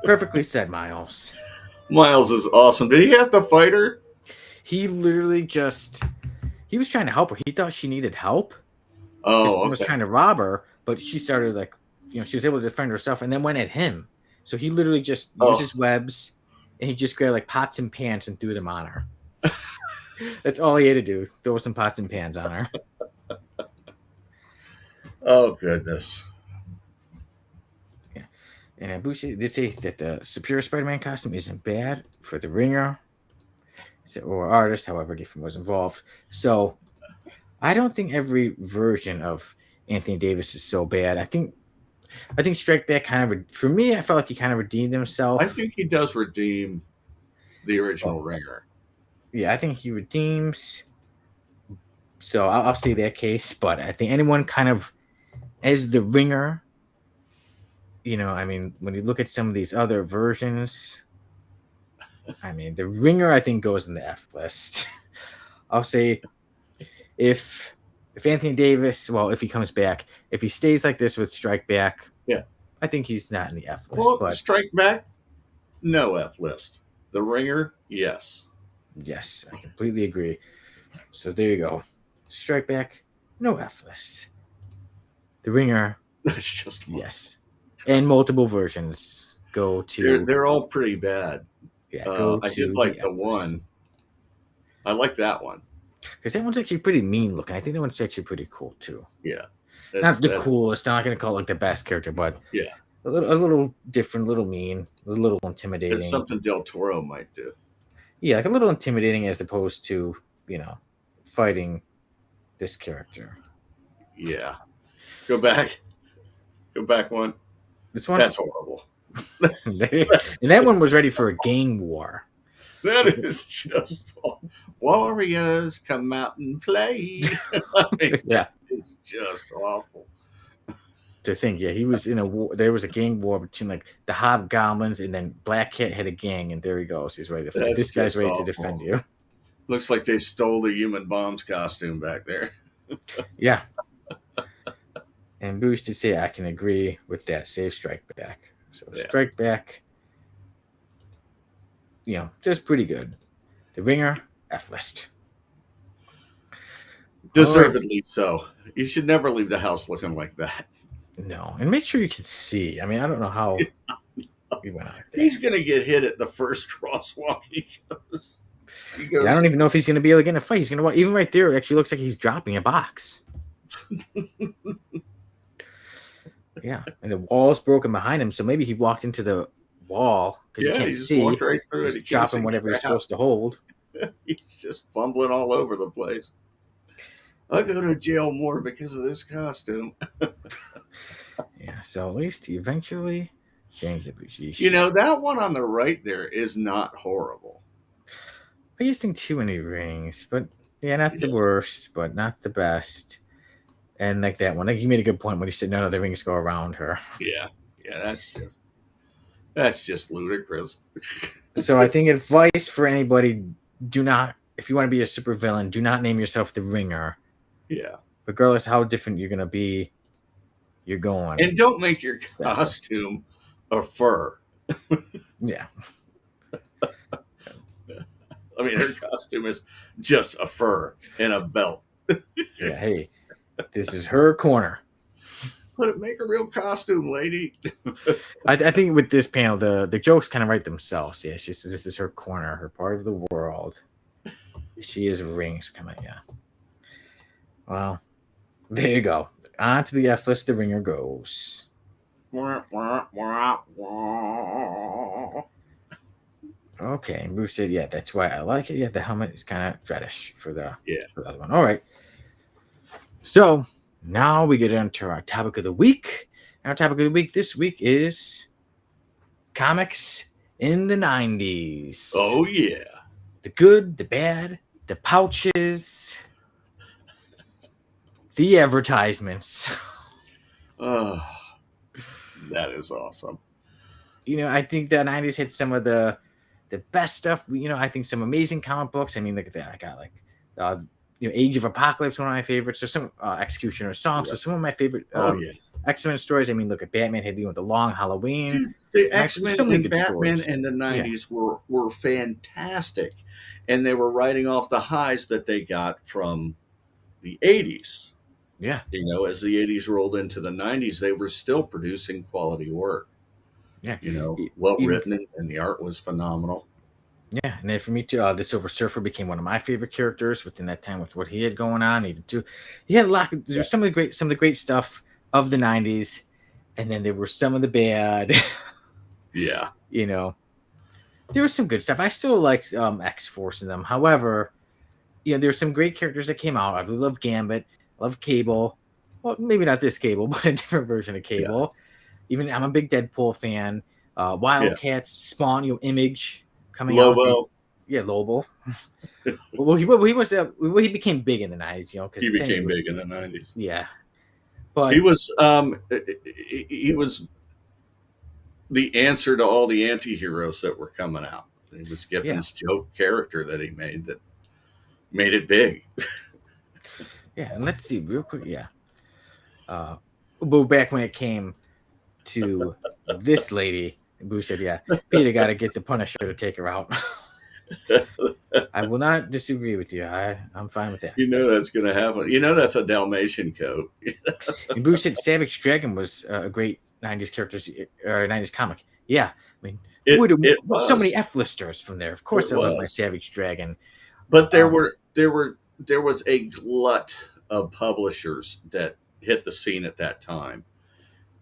Perfectly said, Miles. Miles is awesome. Did he have to fight her? He literally he was trying to help her. He thought she needed help. Oh, okay. Was trying to rob her, but she started she was able to defend herself and then went at him. So he literally just used his webs and he just grabbed pots and pans and threw them on her. That's all he had to do. Throw some pots and pans on her. Oh, goodness. Yeah. And Boucher did say that the Superior Spider-Man costume isn't bad for the Ringer or artist, however Giffen was involved. So I don't think every version of Anthony Davis is so bad. I think Strike Back for me, I felt like he kind of redeemed himself. I think he does redeem the original Ringer. Yeah, I think he redeems. So I'll say that case, but I think anyone kind of as the Ringer, when you look at some of these other versions, the Ringer I think goes in the F list. I'll say if Anthony Davis, if he comes back, if he stays like this with Strike Back, I think he's not in the F list. Well, Strike Back, no F list. The Ringer, yes. Yes, I completely agree. So there you go. Strike Back, no F list. The Ringer, that's just yes, and multiple versions go to. They're all pretty bad. Yeah, I did like the one. I like that one because that one's actually pretty mean looking. I think that one's actually pretty cool too. Yeah, not the coolest. Not going to call it the best character, but a little different, a little mean, a little intimidating. It's something Del Toro might do. Yeah, a little intimidating as opposed to fighting this character. Yeah. Go back one. This one? That's horrible. And that one was ready for a gang war. That is just warriors come out and play. It's just awful. To think, he was in a war. There was a gang war between the Hobgoblins, and then Black Cat had a gang, and there he goes. He's ready to fight. This guy's ready to defend you. Looks like they stole the Human Bombs costume back there. Yeah. And Boosh did say I can agree with that. Save Strike Back. So Strike Back, just pretty good. The Ringer, F list. Deservedly so. You should never leave the house looking like that. No, and make sure you can see. I mean, I don't know how he went out there. He's going to get hit at the first crosswalk he goes. Yeah, I don't even know if he's going to be able to get in a fight. He's going to even right there. It actually looks like he's dropping a box. Yeah, and the wall's broken behind him, so maybe he walked into the wall because he can't see. Walked right through it. He's dropping whatever he's supposed to hold. He's just fumbling all over the place. I go to jail more because of this costume. Yeah, so at least he eventually changed it. That one on the right there is not horrible. I used to think too many rings, but yeah, not the worst, but not the best. And like that one, like you made a good point when you said none of the rings go around her. Yeah, that's just ludicrous. So I think advice for anybody: do not, if you want to be a supervillain, do not name yourself the Ringer. Yeah. Regardless how different you're gonna be, you're going. And don't make your costume a fur. Yeah. I mean, her costume is just a fur and a belt. Yeah, hey, this is her corner. But make a real costume, lady. I think with this panel, the jokes kind of write themselves. Yeah, she says this is her corner, her part of the world. She is rings coming. Yeah. Well, there you go. On to the F list. The Ringer goes. Okay, Bruce said, yeah, that's why I like it. Yeah, the helmet is kind of reddish for the other one. All right. So now we get into our topic of the week. Our topic of the week this week is comics in the 90s. Oh, yeah. The good, the bad, the pouches, the advertisements. Oh, that is awesome. I think the 90s had some of the best stuff. I think some amazing comic books. I mean, look at that. I got Age of Apocalypse, one of my favorites. So some Executioner songs. So some of my favorite X-Men stories. I mean, look at Batman had with the Long Halloween. Dude, the X-Men and Batman stories. In the 90s were fantastic. And they were riding off the highs that they got from the 80s. Yeah. As the 80s rolled into the 90s, they were still producing quality work. Yeah. Well written, and the art was phenomenal. Yeah, and then for me too, the Silver Surfer became one of my favorite characters within that time with what he had going on. Even too, he had a lot. There's some of the great stuff of the 90s, and then there were some of the bad. Yeah, there was some good stuff. I still like X-Force in them. However, there's some great characters that came out. I really love Gambit, love Cable. Well, maybe not this Cable, but a different version of Cable. Yeah. Even I'm a big Deadpool fan. Wildcats, Spawn, Image. Lobo. Lobo. He became big in the 90s, because he became big in the 90s. Yeah. But he was the answer to all the anti-heroes that were coming out. It was Gibbons' joke character that he made that made it big. Yeah, and let's see real quick. Yeah. But back when it came to this lady, Boo said, yeah, Peter got to get the Punisher to take her out. I will not disagree with you. I'm fine with that. That's going to happen. That's a Dalmatian coat. And Boo said Savage Dragon was a great 90s character, or 90s comic. Yeah. I mean, it was so many F-listers from there. Of course, I love my Savage Dragon. But there was a glut of publishers that hit the scene at that time.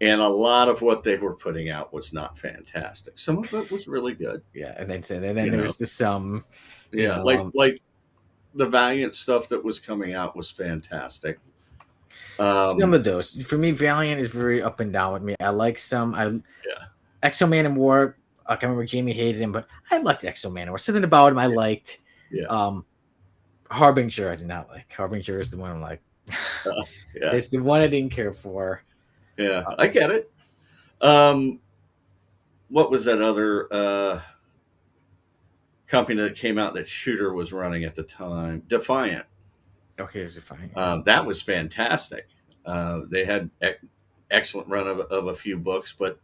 And a lot of what they were putting out was not fantastic. Some of it was really good. Yeah, and then there's the some. Like the Valiant stuff that was coming out was fantastic. Some of those, for me, Valiant is very up and down with me. I like some. Exo Man and War. I can't remember Jamie hated him, but I liked Exo Man and War. Something about him I liked. Yeah. Harbinger I did not like. Harbinger is the one I'm like. It's the one I didn't care for. Yeah, I get it. What was that other company that came out that Shooter was running at the time? Defiant. Okay, Defiant. That was fantastic. They had excellent run of a few books, but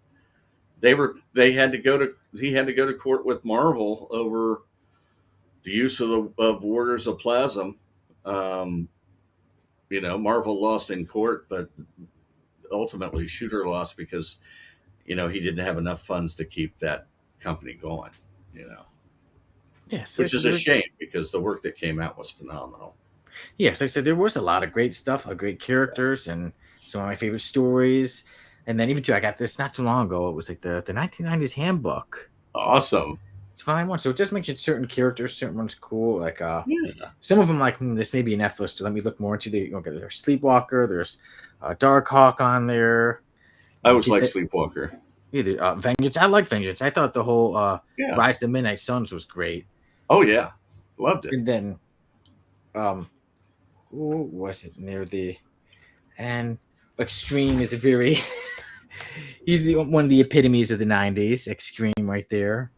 he had to go to court with Marvel over the use of Warriors of Plasm. Marvel lost in court, but ultimately Shooter lost because, he didn't have enough funds to keep that company going, Yeah, so which is a shame because the work that came out was phenomenal. Yeah, so I said there was a lot of great stuff, great characters, and some of my favorite stories. And then even too, I got this not too long ago. It was like the 1990s handbook. Awesome. It's a fine one. So it just mentions certain characters, certain ones cool. Like Yeah. some of them like this may be an F list. Let me look more into the. There's Sleepwalker. There's Darkhawk on there. I always like Sleepwalker. Yeah, Vengeance. I like Vengeance. I thought the whole Rise to Midnight Suns was great. Oh yeah, loved it. And then, who was it near the? And Extreme is a very. He's one of the epitomes of the '90s. Extreme, right there.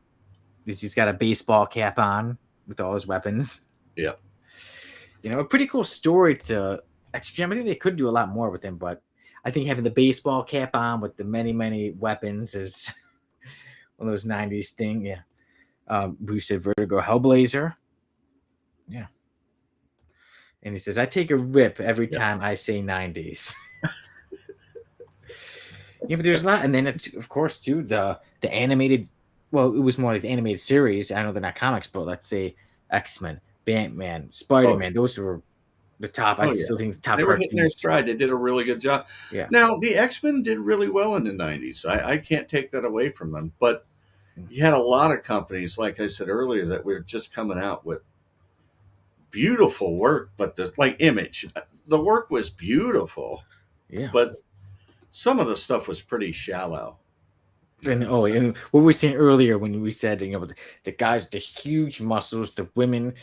He's got a baseball cap on with all his weapons. Yeah. A pretty cool story to Extreme. I think they could do a lot more with him, but I think having the baseball cap on with the many weapons is one of those '90s thing. Yeah. Bruce said Vertigo Hellblazer. Yeah. And he says, I take a rip every time I say '90s. Yeah, but there's a lot. And then, of course, too, the animated, well, it was more like the animated series. I know they're not comics, but let's say X-Men, Batman, Spider-Man. Those were the top. I still think the top. They were hitting their stride. They did a really good job. Yeah. Now, the X-Men did really well in the 90s. I can't take that away from them. But you had a lot of companies, like I said earlier, that were just coming out with beautiful work. But Image, the work was beautiful. Yeah. But some of the stuff was pretty shallow. And and what we were saying earlier when we said, the guys, the huge muscles, the women,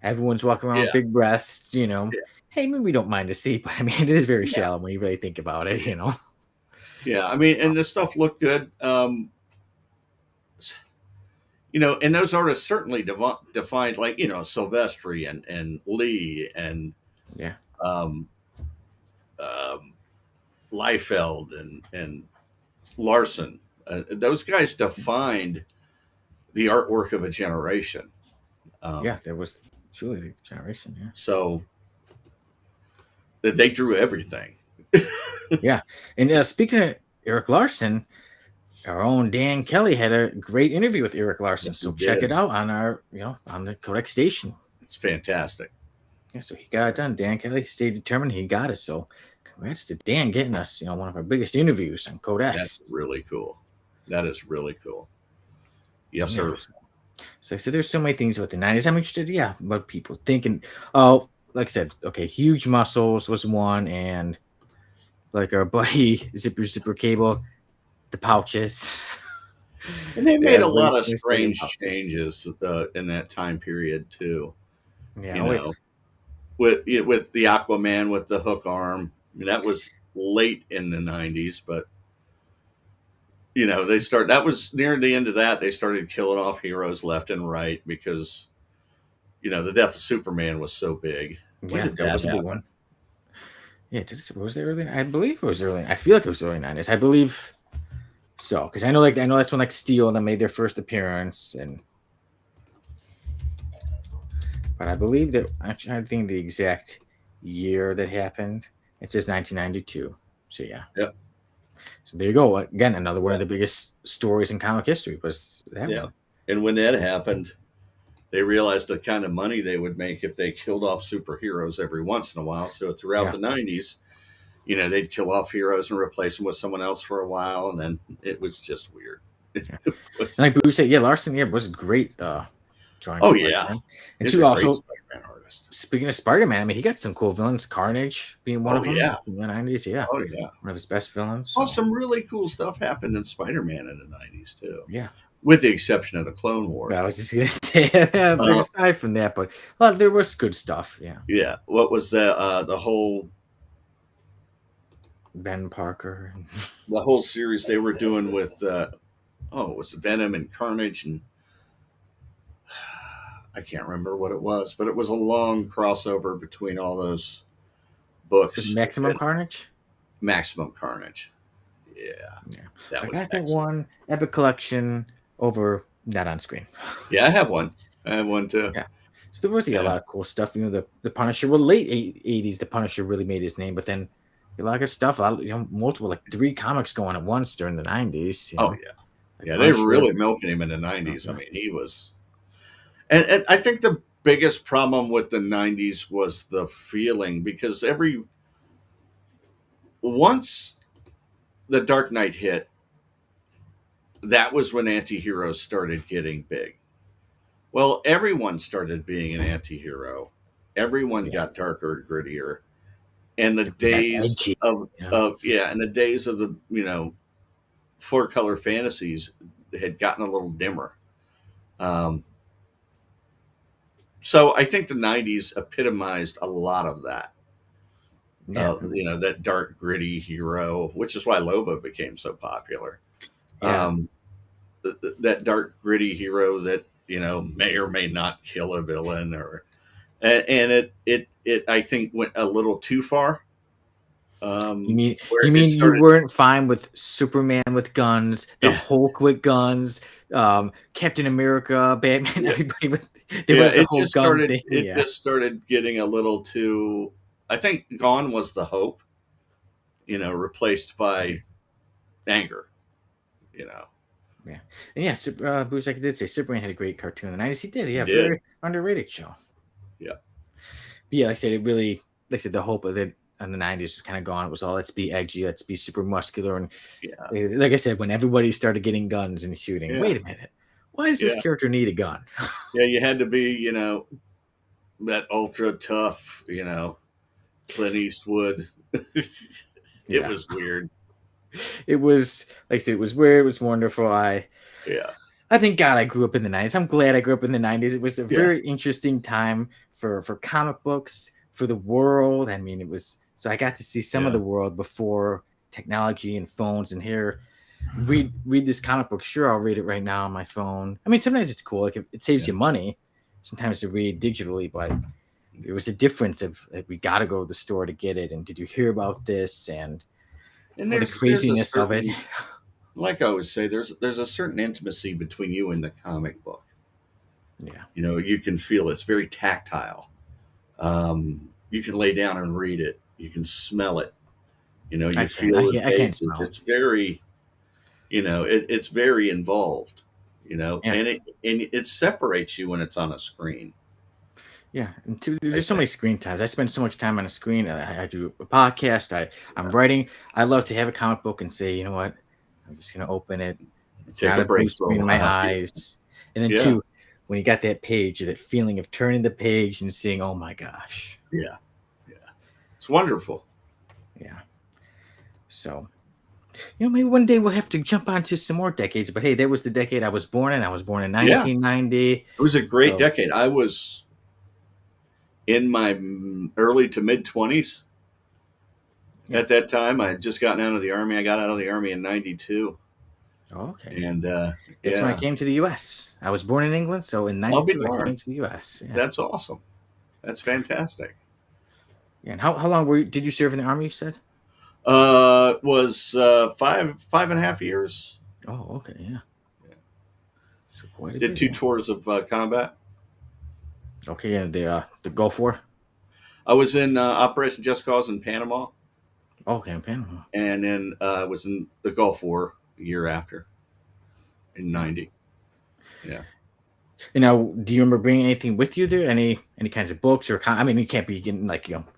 everyone's walking around with big breasts, Hey, maybe we don't mind to see, but I mean, it is very shallow when you really think about it, Yeah, I mean, and the stuff looked good. And those artists certainly defined, like, Silvestri and Lee and Liefeld and Larson. Those guys defined the artwork of a generation. There was truly a generation. Yeah. So they drew everything. Yeah. And speaking of Eric Larson, our own Dan Kelly had a great interview with Eric Larson. Yes, so check it out on our, on the Codex Station. It's fantastic. Yeah, so he got it done. Dan Kelly stayed determined. He got it. So congrats to Dan getting us, one of our biggest interviews on Codex. That's really cool. That is really cool. Yes, sir. So there's so many things with the 90s. I'm interested, what people thinking. Oh, like I said, okay, huge muscles was one, and like our buddy Zipper Cable, the pouches. And they made a lot of strange changes in that time period too. Yeah, with the Aquaman with the hook arm. I mean, that was late in the 90s, but that was near the end of that. They started killing off heroes left and right because, the death of Superman was so big. When did that was happen? A big one. Yeah, was there early? I believe it was early. I feel like it was early 90s. I believe so, because I know that's when Steel and them made their first appearance, but I believe that actually I think the exact year that happened. It says 1992. So yeah. Yep. So there you go. Again, another one of the biggest stories in comic history was that one. And when that happened, they realized the kind of money they would make if they killed off superheroes every once in a while. So throughout the 90s, they'd kill off heroes and replace them with someone else for a while. And then it was just weird. Like Bruce said, Larson, was great drawing. Oh, yeah. And two, also, Spider-Man artist. Speaking of Spider-Man, I mean, he got some cool villains. Carnage being one of them. Yeah. In the 90s, yeah. Oh, yeah. One of his best villains. So. Oh, some really cool stuff happened in Spider-Man in the 90s, too. Yeah. With the exception of the Clone Wars. I was just going to say, aside from that, but there was good stuff, yeah. Yeah. What was the whole... Ben Parker. The whole series they were doing with, it was Venom and Carnage, and I can't remember what it was, but it was a long crossover between all those books. Maximum Carnage? Maximum Carnage. Yeah. That was excellent. One Epic Collection over not on screen. Yeah, I have one. I have one too. Yeah. So there was a lot of cool stuff. The Punisher, late 80s, the Punisher really made his name, but then A lot of good stuff. Multiple, like 3 comics going at once during the 90s. Oh yeah, yeah. They were really milking him in the 90s. I mean, he was, and I think the biggest problem with the 90s was the feeling, because once the Dark Knight hit, that was when anti-heroes started getting big. Well, everyone started being an anti-hero. Everyone got darker and grittier. And the days of the days of the, 4-color fantasies had gotten a little dimmer. So I think the 90s epitomized a lot of that. Yeah. That dark, gritty hero, which is why Lobo became so popular. Yeah. That dark, gritty hero that, may or may not kill a villain, and it I think went a little too far. You mean you weren't fine with Superman with guns, the Hulk with guns, Captain America, Batman, everybody with it just started getting a little too. I think gone was the hope, replaced by anger, Yeah, and yeah. Bruce, like I did say, Superman had a great cartoon in the 90s. He did. Yeah, very underrated show. Yeah, but yeah. Like I said, it really, like I said, the hope of it in the 90s was kind of gone. It was all let's be edgy, let's be super muscular, and like I said, when everybody started getting guns and shooting, wait a minute, why does this character need a gun? Yeah, you had to be, that ultra tough, Clint Eastwood. It was weird. It was, like I said, it was weird. It was wonderful. I think God, I grew up in the 90s. I'm glad I grew up in the 90s. It was a very interesting time for comic books, for the world. I mean, it was, so I got to see some of the world before technology and phones, and here read this comic book. Sure, I'll read it right now on my phone. I mean, sometimes it's cool. Like it saves you money sometimes to read digitally, but there was a difference of like, we got to go to the store to get it. And did you hear about this? And the craziness of it. Like I always say, there's a certain intimacy between you and the comic book. Yeah. You can feel it. It's very tactile. You can lay down and read it. You can smell it. You feel it. It's very, it's very involved, and it separates you when it's on a screen. Yeah, and there's so many screen times. I spend so much time on a screen. I do a podcast. I'm writing. I love to have a comic book and say, you know what, I'm just gonna open it. It's Take a break screen in my eyes. And then two, when you got that page, that feeling of turning the page and seeing, oh my gosh. Yeah, it's wonderful. Yeah. So, maybe one day we'll have to jump onto some more decades. But hey, that was the decade I was born in. I was born in 1990. It was a great decade. I was in my early to mid 20s at that time. I had just gotten out of the Army. I got out of the Army in 92. Oh, okay. And that's when I came to the U.S. I was born in England, so in 92 I came to the U.S. Yeah. That's awesome. That's fantastic. Yeah. And how long did you serve in the Army, you said? Was 5.5 years. Oh, okay. Yeah. So quite a Did 2 tours of combat. Okay, and the Gulf War? I was in Operation Just Cause in Panama. Okay, in Panama. And then I was in the Gulf War a year after, in 90. Yeah. Do you remember bringing anything with you there? Any kinds of books or I mean, you can't be getting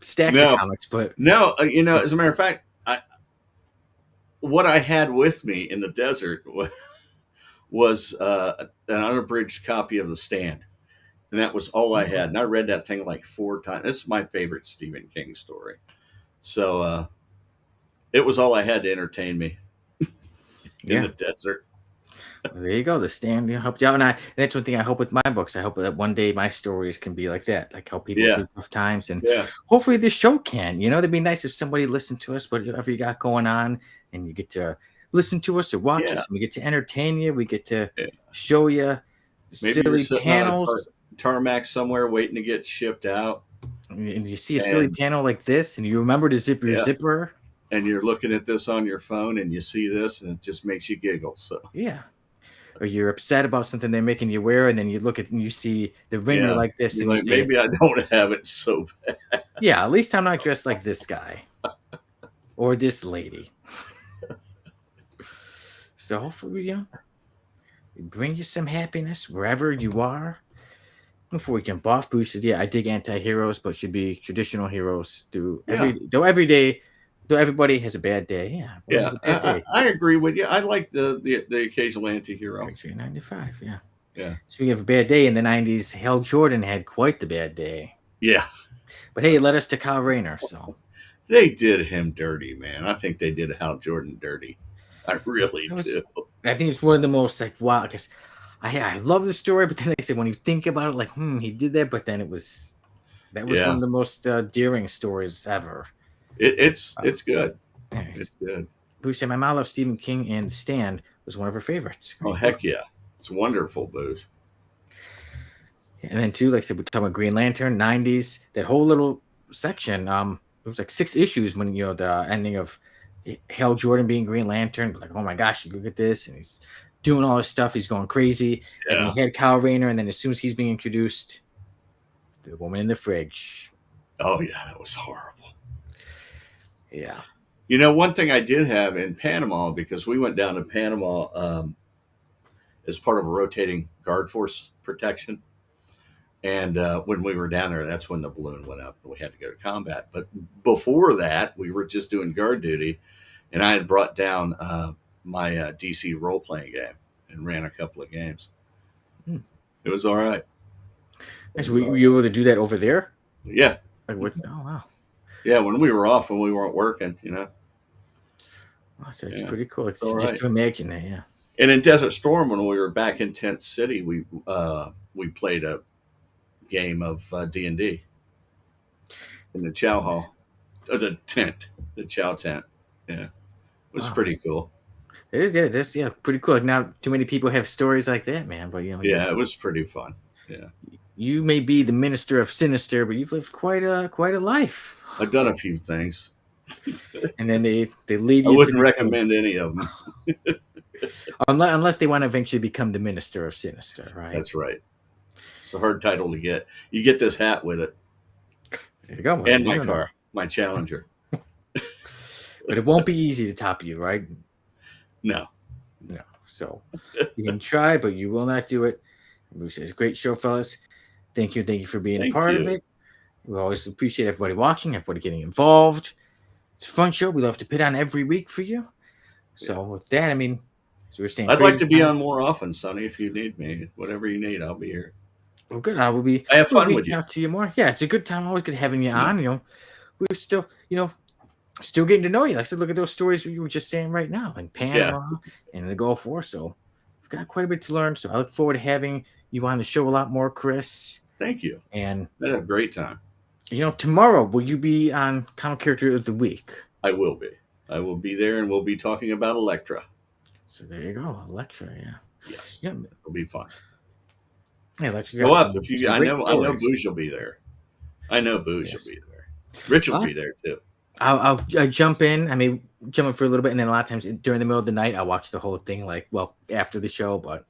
stacks of comics, but no, as a matter of fact, what I had with me in the desert was an unabridged copy of The Stand. And that was all I had. And I read that thing like 4 times. This is my favorite Stephen King story. So it was all I had to entertain me in the desert. Well, there you go. The Stand helped you out. And that's one thing I hope with my books. I hope that one day my stories can be like that, like help people through tough times. And hopefully this show can. It'd be nice if somebody listened to us, whatever you got going on, and you get to listen to us or watch us. And we get to entertain you. We get to show you silly panels. Tarmac somewhere waiting to get shipped out, and you see a silly panel like this, and you remember to zip your zipper, and you're looking at this on your phone, and you see this, and it just makes you giggle. So or you're upset about something they're making you wear, and then you look at and you see the ringer like this, and like, maybe I don't have it so bad. Yeah, at least I'm not dressed like this guy. or this lady. So hopefully, bring you some happiness wherever you are. Before we jump off, boosted. Yeah, I dig anti-heroes, but should be traditional heroes. Every day, though everybody has a bad day. Yeah, everyone Yeah, has a bad day. I agree with you. I like the occasional anti-hero. Picture 95, yeah. Yeah. Speaking of a bad day, in the 90s, Hal Jordan had quite the bad day. Yeah. But hey, it led us to Kyle Rayner, so. They did him dirty, man. I think they did Hal Jordan dirty. I really do. I think it's one of the most, like, wow, because I love the story, but then like I said, when you think about it, like, he did that, but then that was one of the most daring stories ever. It's good. It's good. Bruce said, my mom loves Stephen King, and Stand was one of her favorites. Great heck yeah. It's wonderful, Booze. And then, too, like I said, we're talking about Green Lantern, 90s, that whole little section. It was like 6 issues when, the ending of Hal Jordan being Green Lantern. Like, oh my gosh, you look at this. And he's doing all this stuff. He's going crazy. Yeah. And then he had Kyle Rayner. And then as soon as he's being introduced, the woman in the fridge. Oh, yeah, that was horrible. Yeah. One thing I did have in Panama, because we went down to Panama as part of a rotating guard force protection. And when we were down there, that's when the balloon went up and we had to go to combat. But before that, we were just doing guard duty. And I had brought down my DC role-playing game and ran a couple of games. It was all right. So were you able to do that over there? Yeah. Like what? Oh, wow. Yeah, when we were off, when we weren't working, Oh, so it's pretty cool. It's just to imagine that, yeah. And in Desert Storm, when we were back in Tent City, we played a game of D&D in the chow hall, or the chow tent. Yeah, it was pretty cool. It is, pretty cool. Like, not too many people have stories like that, man. But yeah, it was pretty fun. Yeah, you may be the minister of sinister, but you've lived quite a life. I've done a few things, and then they lead you. I wouldn't recommend any of them, unless they want to eventually become the minister of sinister, right? That's right. It's a hard title to get. You get this hat with it. There you go. And my car, my Challenger. But it won't be easy to top you, right? No. So you can try, but you will not do it. It's a great show, fellas. Thank you for being a part of it. We always appreciate everybody watching, everybody getting involved. It's a fun show. We love to put on every week for you. So with that, so we're saying I'd like to be on more often, Sonny. If you need me, whatever you need, I'll be here. Well, good. I have fun with you. Out to you more. Yeah, it's a good time. Always good having you on. We're still, still getting to know you. Like I said, look at those stories you were just saying right now, in Panama and the Gulf War. So we've got quite a bit to learn. So I look forward to having you on the show a lot more, Chris. Thank you. And I had a great time. Tomorrow, will you be on Comic Character of the Week? I will be. I will be there, and we'll be talking about Elektra. So there you go, Elektra. Yeah. Yes. Yeah. It'll be fun. Hey, Elektra. Go up if you. I know Booze will be there. I know Booze will be there. Rich will be there too. I'll jump in. Jump in for a little bit, and then a lot of times during the middle of the night, I'll watch the whole thing. After the show, but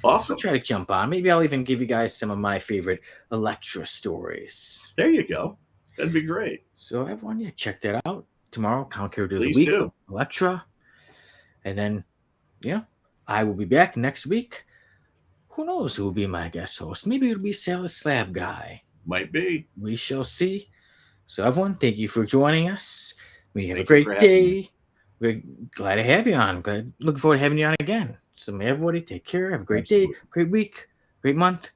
awesome. I'll try to jump on. Maybe I'll even give you guys some of my favorite Elektra stories. There you go. That'd be great. So everyone, check that out tomorrow. Comic Character of the Week. Do. Elektra, and then I will be back next week. Who knows who will be my guest host? Maybe it'll be Sailor Slab Guy. Might be. We shall see. So everyone, thank you for joining us. We have a great day. We're glad to have you on. Looking forward to having you on again. So may everybody take care. Have a great day, great week, great month.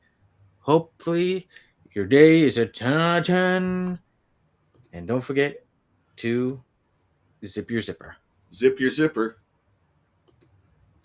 Hopefully your day is a 10 out of 10. And don't forget to zip your zipper. Zip your zipper.